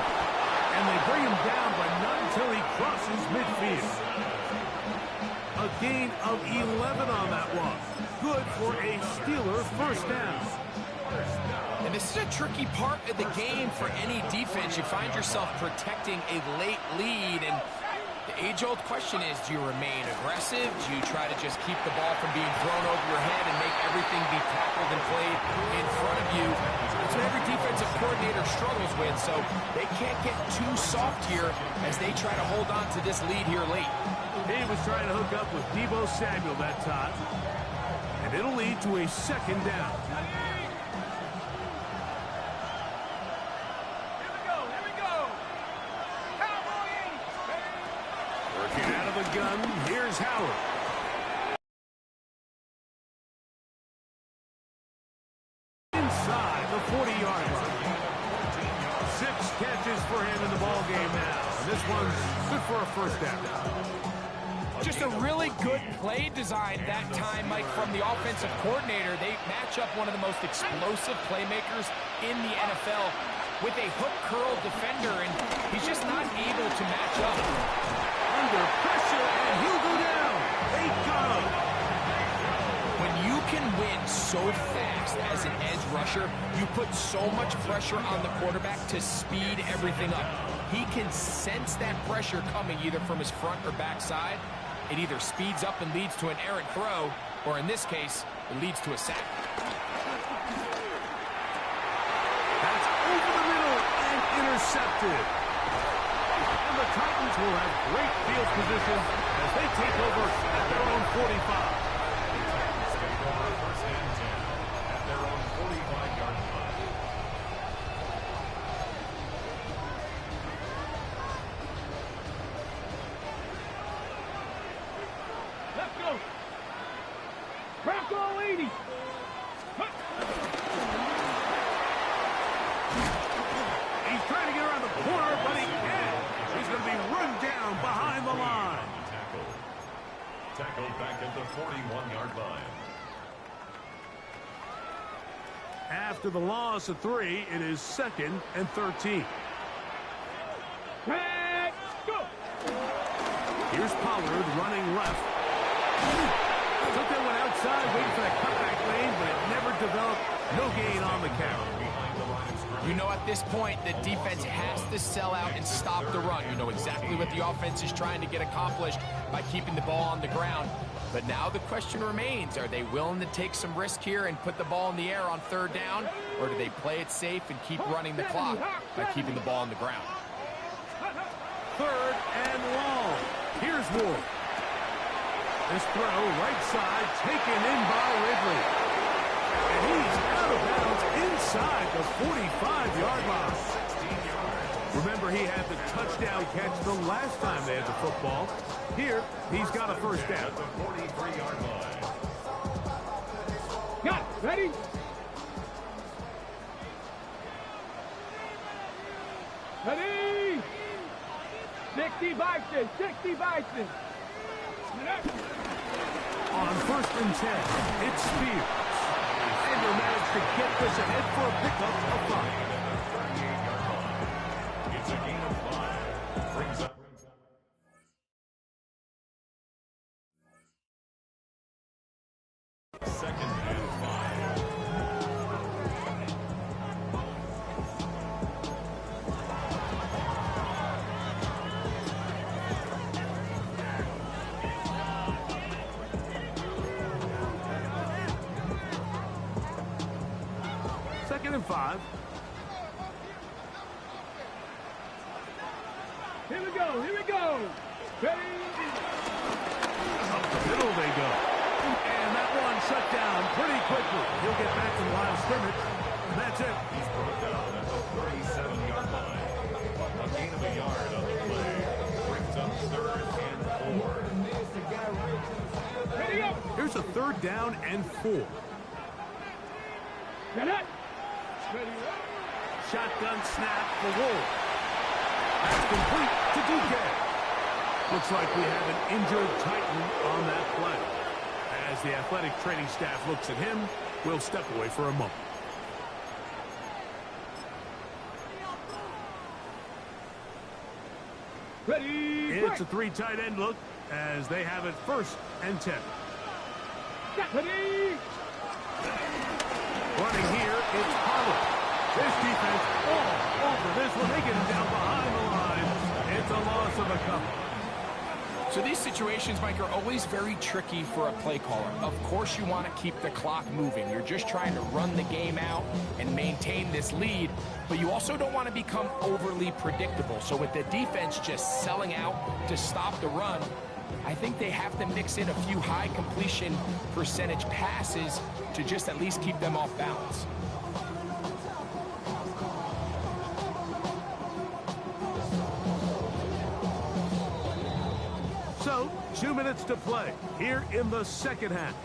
And they bring him down, but not until he crosses midfield. A gain of 11 on that one. Good for a Steeler 1st down. And this is a tricky part of the game for any defense. You find yourself protecting a late lead, and the age-old question is, do you remain aggressive? Do you try to just keep the ball from being thrown over your head and make everything be tackled and played in front of you? That's what every defensive coordinator struggles with, so they can't get too soft here as they try to hold on to this lead here late. He was trying to hook up with Debo Samuel that time. And it'll lead to a 2nd down. Working out of the gun, here's Howard. Inside the 40-yard line. 6 catches for him in the ball game now. And this one's good for a 1st down. Just a really good play design that time, Mike, from the offensive coordinator. They match up one of the most explosive playmakers in the NFL with a hook curl defender, and he's just not able to match up. Under pressure, and he'll go down. They got him. When you can win so fast as an edge rusher, you put so much pressure on the quarterback to speed everything up. He can sense that pressure coming either from his front or back side. It either speeds up and leads to an errant throw, or in this case, it leads to a sack. That's over the middle and intercepted. And the Titans will have great field position as they take over at their own 45. First and 10 at their own 45-yard line. Let's go. Bronco 80. He's trying to get around the corner, but he can't. He's going to be run down behind the line. Tackled back at the 41-yard line. After the loss of 3, it is 2nd and 13. Let's go. Here's Pollard running left. Took that one outside, waiting for that cutback lane, but it never developed. No gain on the count. You know, at this point, the defense has to sell out and stop the run. You know exactly what the offense is trying to get accomplished by keeping the ball on the ground. But now the question remains, are they willing to take some risk here and put the ball in the air on 3rd down? Or do they play it safe and keep running the clock by keeping the ball on the ground? 3rd and long. Here's Ward. This throw, right side, taken in by Ridley. And he's out of bounds inside the 45-yard line. Remember, he had the touchdown catch the last time they had the football. Here, he's got a first down. At the 43-yard line. Got it. Ready? Ready? 60 Bison. 60 Bison. On 1st and 10, it's Spears. And he'll manage to get this ahead for a pickup of 5. It's a gain of 5. Brings up. Second and 5. Second and 5. Here we go. Here we go. Ready? Up the middle they go. And that one shut down pretty quickly. He'll get back to the line of scrimmage. And that's it. He's brought down at the 37-yard line. A gain of a yard on the play. Brings up 3rd and 4. Ready up. Here's a 3rd down and 4. Get it. Ready up. Shotgun snap for Wolf. That's complete to Duque. Looks like we have an injured Titan on that play. As the athletic training staff looks at him, we'll step away for a moment. Ready. It's a 3 tight end look as they have it 1st and 10. Ready. Running here, it's Pollard. This defense all over this one. They get him down behind the line. It's a loss of a couple. So these situations, Mike, are always very tricky for a play caller. Of course you want to keep the clock moving. You're just trying to run the game out and maintain this lead, but you also don't want to become overly predictable. So with the defense just selling out to stop the run, I think they have to mix in a few high completion percentage passes to just at least keep them off balance. So, 2 minutes to play here in the second half.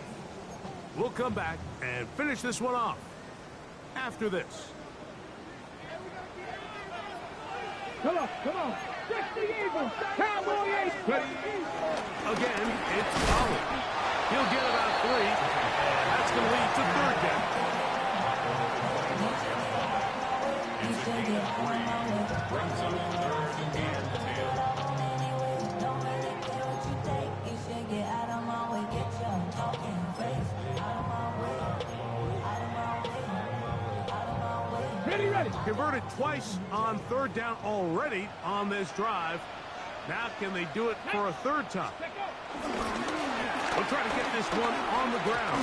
We'll come back and finish this one off after this. Come on. 60 Eagles. Cowboy Ace. Ready. Again, it's Pollard. He'll get about 3. That's going to lead to 3rd down. It's a gain of 3. Brings up 3rd and 10. Ready. Converted twice on 3rd down already on this drive. Now can they do it for a 3rd time? We'll try to get this one on the ground.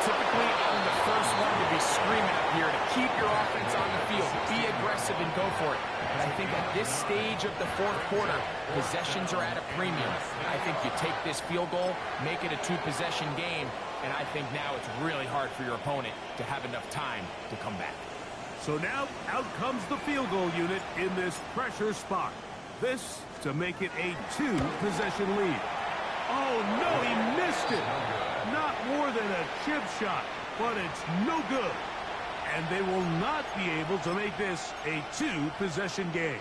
Typically, I'm the first one to be screaming up here to keep your offense on the field. Be aggressive and go for it. But I think at this stage of the 4th quarter, possessions are at a premium. I think you take this field goal, make it a 2-possession game, and I think now it's really hard for your opponent to have enough time to come back. So now out comes the field goal unit in this pressure spot. This to make it a 2-possession lead. Oh no, he missed it. Not more than a chip shot, but it's no good. And they will not be able to make this a 2-possession game.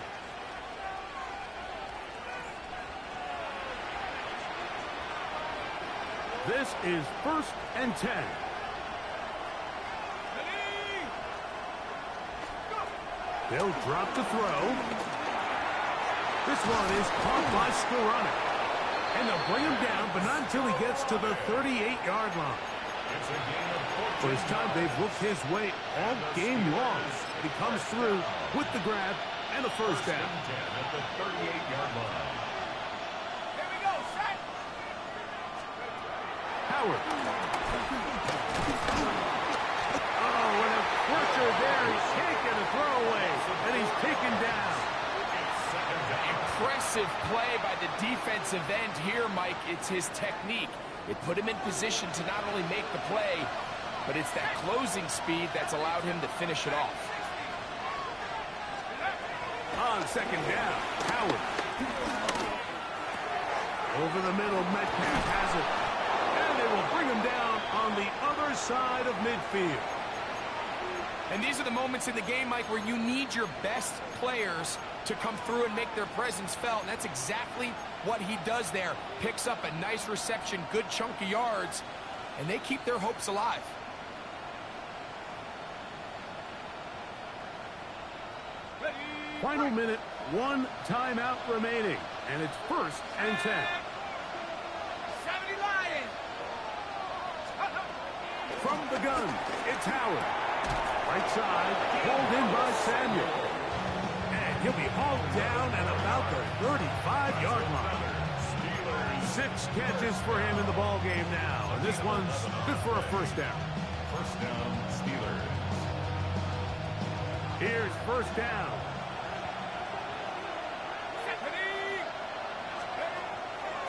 This is 1st and 10. They'll drop to throw. This one is caught by Skoranek. And they'll bring him down, but not until he gets to the 38-yard line. First time they've looked his way all game long. He comes through with the grab and a 1st down. At the 38-yard line. Here we go, set. Howard. Oh, and a pressure there. He's taking a throwaway, and he's taken down. Impressive play by the defensive end here, Mike. It's his technique. It put him in position to not only make the play, but it's that closing speed that's allowed him to finish it off. On second down, Howard. Over the middle, Metcalf has it. And they will bring him down on the other side of midfield. And these are the moments in the game, Mike, where you need your best players to come through and make their presence felt. And that's exactly what he does there. Picks up a nice reception, good chunk of yards, and they keep their hopes alive. Final minute, 1 timeout remaining, and it's 1st and 10. 70 Lions! From the gun, it's Howard. Right side, pulled in by Samuel. And he'll be hauled down at about the 35-yard line. 6 catches for him in the ball game now, and this one's good for a first down. First down, Steelers. Here's first down.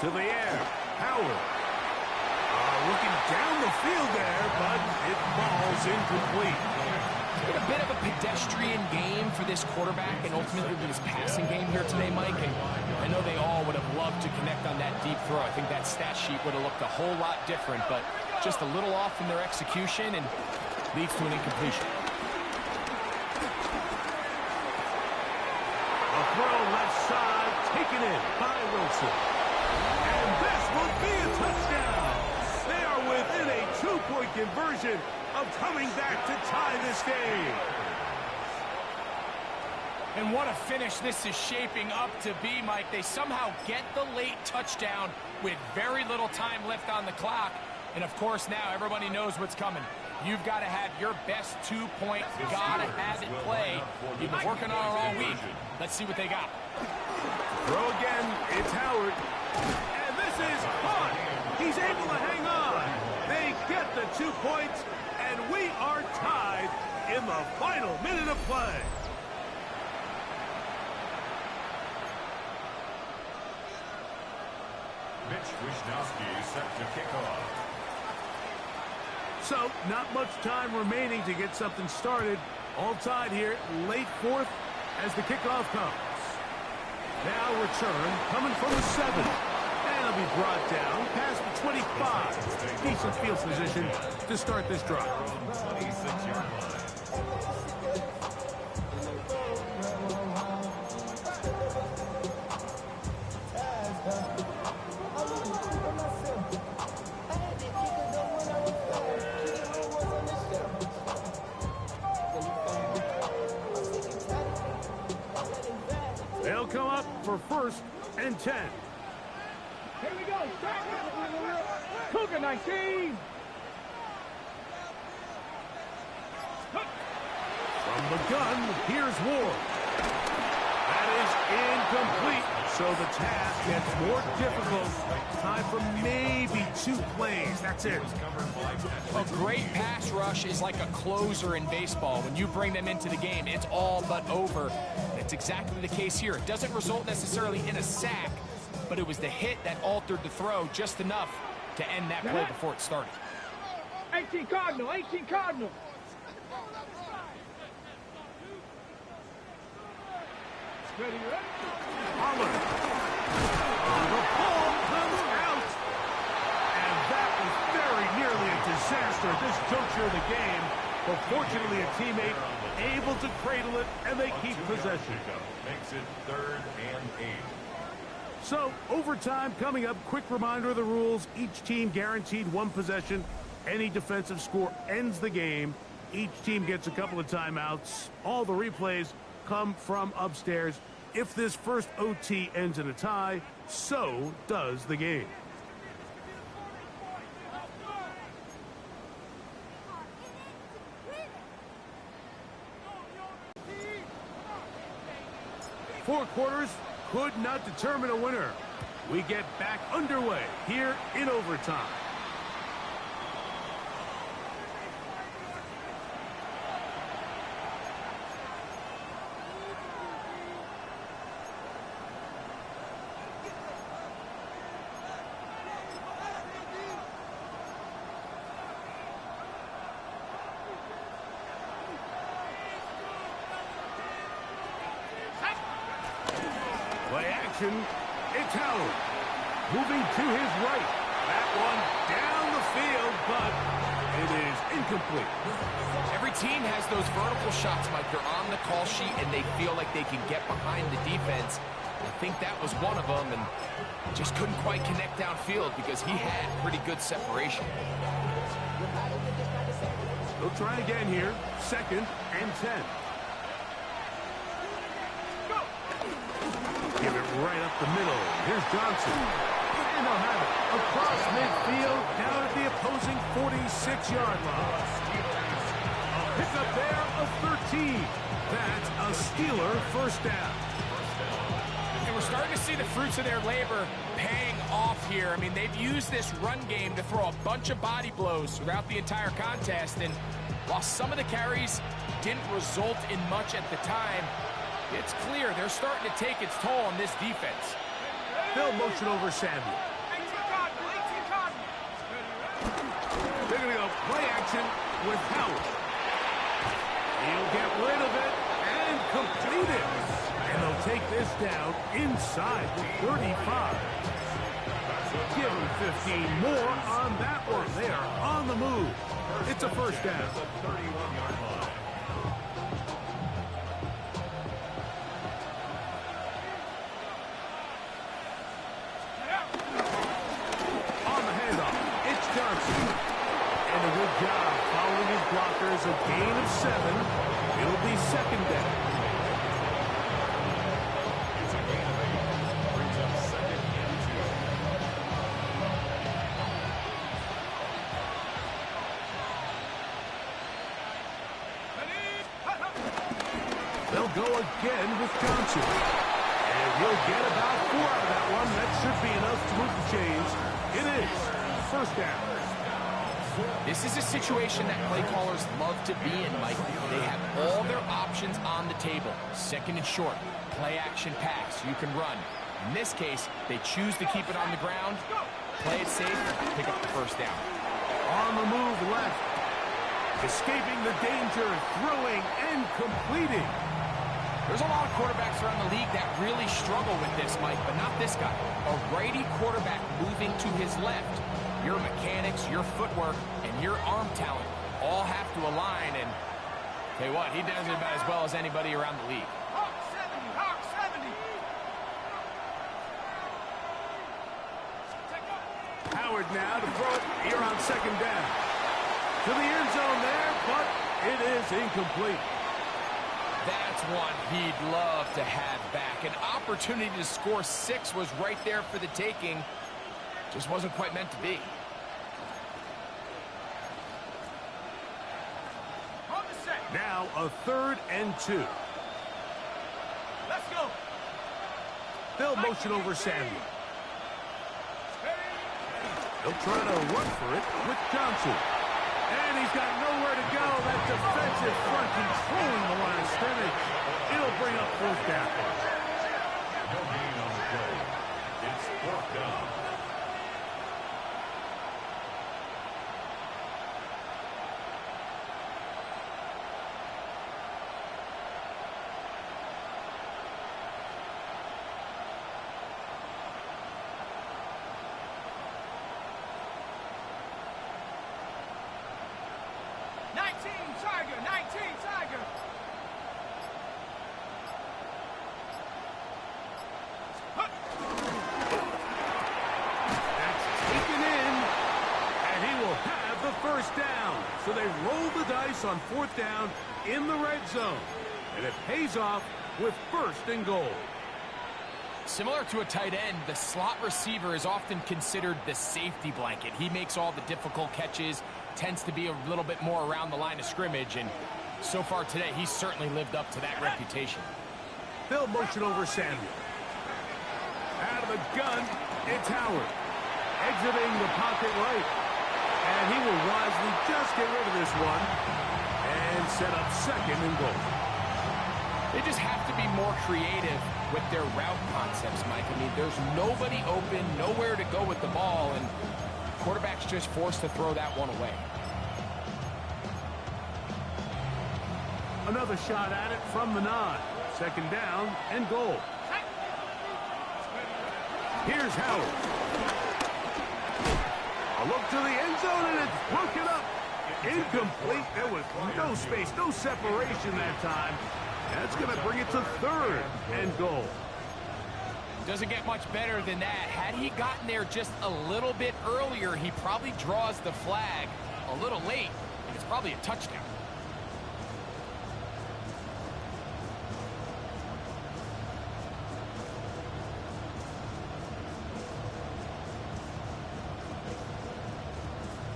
To the air, Howard. Looking down the field there, but it falls incomplete. It's been a bit of a pedestrian game for this quarterback and ultimately his passing game here today, Mike. And I know they all would have loved to connect on that deep throw. I think that stat sheet would have looked a whole lot different, but just a little off in their execution and leads to an incompletion. A throw left side, taken in by Wilson. And this will be a touchdown. They are within a 2-point conversion of coming back to tie this game. And what a finish this is shaping up to be, Mike. They somehow get the late touchdown with very little time left on the clock. And, of course, now everybody knows what's coming. You've got to have your best 2-point, gotta have it play. You've been working on it all week. Let's see what they got. Throw again, it's Howard. And this is caught. He's able to hang on. They get the 2 points, and we are tied in the final minute of play. Mitch Wishnowsky set to kick off. So, not much time remaining to get something started. All tied here, late 4th as the kickoff comes. Now return, coming from the 7. And it'll be brought down past the 25. Decent field position to start this drive. 26-yard line. They'll come up for 1st and 10. Here we go. Cougar 19. From the gun, here's Ward. That is incomplete, so the task gets more difficult. Time for maybe 2 plays. That's it. A great pass rush is like a closer in baseball. When you bring them into the game, it's all but over. That's exactly the case here. It doesn't result necessarily in a sack, but it was the hit that altered the throw just enough to end that play before it started. 18 Cardinal. 18 Cardinal. Ready, ready? Pollard. The ball comes out. And that was very nearly a disaster at this juncture of the game. But fortunately, a teammate able to cradle it, and they keep possession. Makes it 3rd and 8. So, overtime coming up. Quick reminder of the rules. Each team guaranteed 1 possession. Any defensive score ends the game. Each team gets a couple of timeouts. All the replays come from upstairs. If this first OT ends in a tie, so does the game. Four quarters could not determine a winner. We get back underway here in overtime. action. It's Howard. Moving to his right. That one down the field, but it is incomplete. Every team has those vertical shots, Mike. They're on the call sheet, and they feel like they can get behind the defense. I think that was one of them, and just couldn't quite connect downfield because he had pretty good separation. They'll try again here. 2nd and 10. Give it right up the middle. Here's Johnson. And they'll have it across midfield down at the opposing 46-yard line. A pickup there of 13. That's a Steeler first down. And we're starting to see the fruits of their labor paying off here. I mean, they've used this run game to throw a bunch of body blows throughout the entire contest. And while some of the carries didn't result in much at the time, it's clear they're starting to take its toll on this defense. They'll motion over Samuel. They're going to go play action with Howard. He'll get rid of it and complete it. And they'll take this down inside the 35. Give them 15 more on that one. They are on the move. It's a first down. Job following his blockers, a gain of 7. It'll be 2nd down. It's a gain of 8. Brings up 2nd and 2. They'll go again with Johnson. And he'll get about 4 out of that one. That should be enough to move the chains. It is first down. This is a situation that play callers love to be in, Mike. They have all their options on the table. 2nd and short, play action pass, you can run. In this case, they choose to keep it on the ground, play it safe, pick up the first down. On the move left, escaping the danger, throwing and completing. There's a lot of quarterbacks around the league that really struggle with this, Mike, but not this guy. A righty quarterback moving to his left. Your mechanics, your footwork, and your arm talent all have to align, and tell you what, he does it about as well as anybody around the league. Hawk 70, Hawk 70. Howard now to throw it here on 2nd down. To the end zone there, but it is incomplete. That's one he'd love to have back. An opportunity to score 6 was right there for the taking. Just wasn't quite meant to be. Now a 3rd and 2. Let's go. They'll motion over Samuel. They'll try to run for it with Johnson. And he's got nowhere to go. That defensive front controlling the line of scrimmage. It'll bring up 4th down. No gain on the play. It's 4th down. Tiger, 19, Tiger. That's taken in, and he will have the first down. So they roll the dice on 4th down in the red zone, and it pays off with 1st and goal. Similar to a tight end, the slot receiver is often considered the safety blanket. He makes all the difficult catches, tends to be a little bit more around the line of scrimmage, and so far today, he's certainly lived up to that reputation. They'll motion over Samuel. Out of the gun, it's Howard. Exiting the pocket right. And he will wisely just get rid of this one and set up 2nd and goal. They just have to be more creative with their route concepts, Mike. I mean, there's nobody open, nowhere to go with the ball, and quarterback's just forced to throw that one away. Another shot at it from the 9. 2nd down and goal. Here's Howard. A look to the end zone, and it's broken up. Incomplete. There was no space, no separation that time. That's going to bring it to third and goal. Doesn't get much better than that. Had he gotten there just a little bit earlier, he probably draws the flag a little late, and it's probably a touchdown.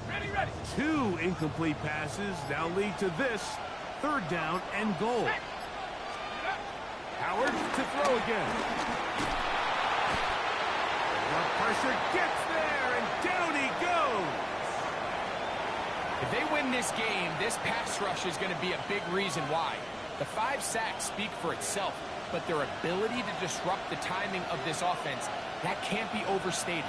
Ready. Two incomplete passes now lead to this third down and goal. Howard to throw again. The pressure gets there, and down he goes. If they win this game, this pass rush is going to be a big reason why. The 5 sacks speak for itself, but their ability to disrupt the timing of this offense, that can't be overstated.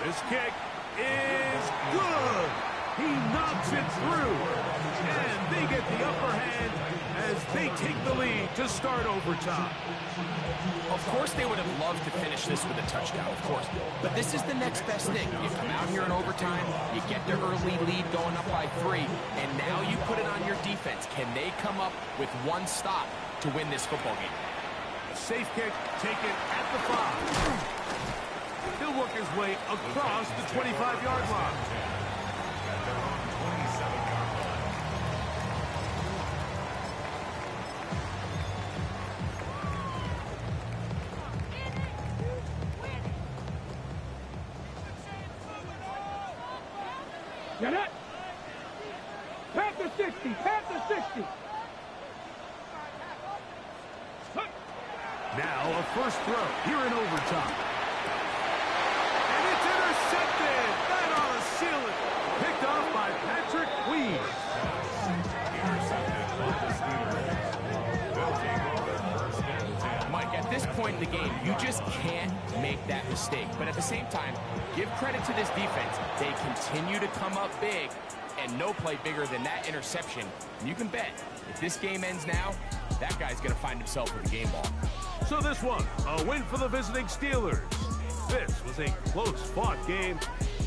This kick is good. He knocks it through, and they get the upper hand as they take the lead to start overtime. Of course they would have loved to finish this with a touchdown, of course. But this is the next best thing. You come out here in overtime, you get the early lead going up by 3, and now you put it on your defense. Can they come up with one stop to win this football game? A safe kick taken at the 5. He'll work his way across the 25-yard line. Get it. Past the 60. Past the 60. Now a first throw here in overtime. And it's intercepted. That ought to seal it. Picked off by Patrick Queen. Mike, at this point in the game, you just can't make that mistake. But at the same time, give credit to this defense. They continue to come up big, and no play bigger than that interception. And you can bet, if this game ends now, that guy's going to find himself with a game ball. So this one, a win for the visiting Steelers. This was a close-fought game.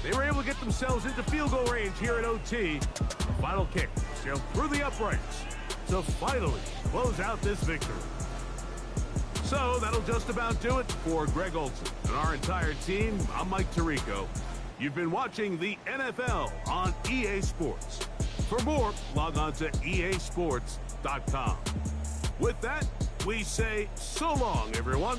They were able to get themselves into field goal range here at OT. The final kick sailed through the uprights to finally close out this victory. So that'll just about do it for Greg Olsen and our entire team. I'm Mike Tirico. You've been watching the NFL on EA Sports. For more, log on to easports.com. With that, we say so long, everyone.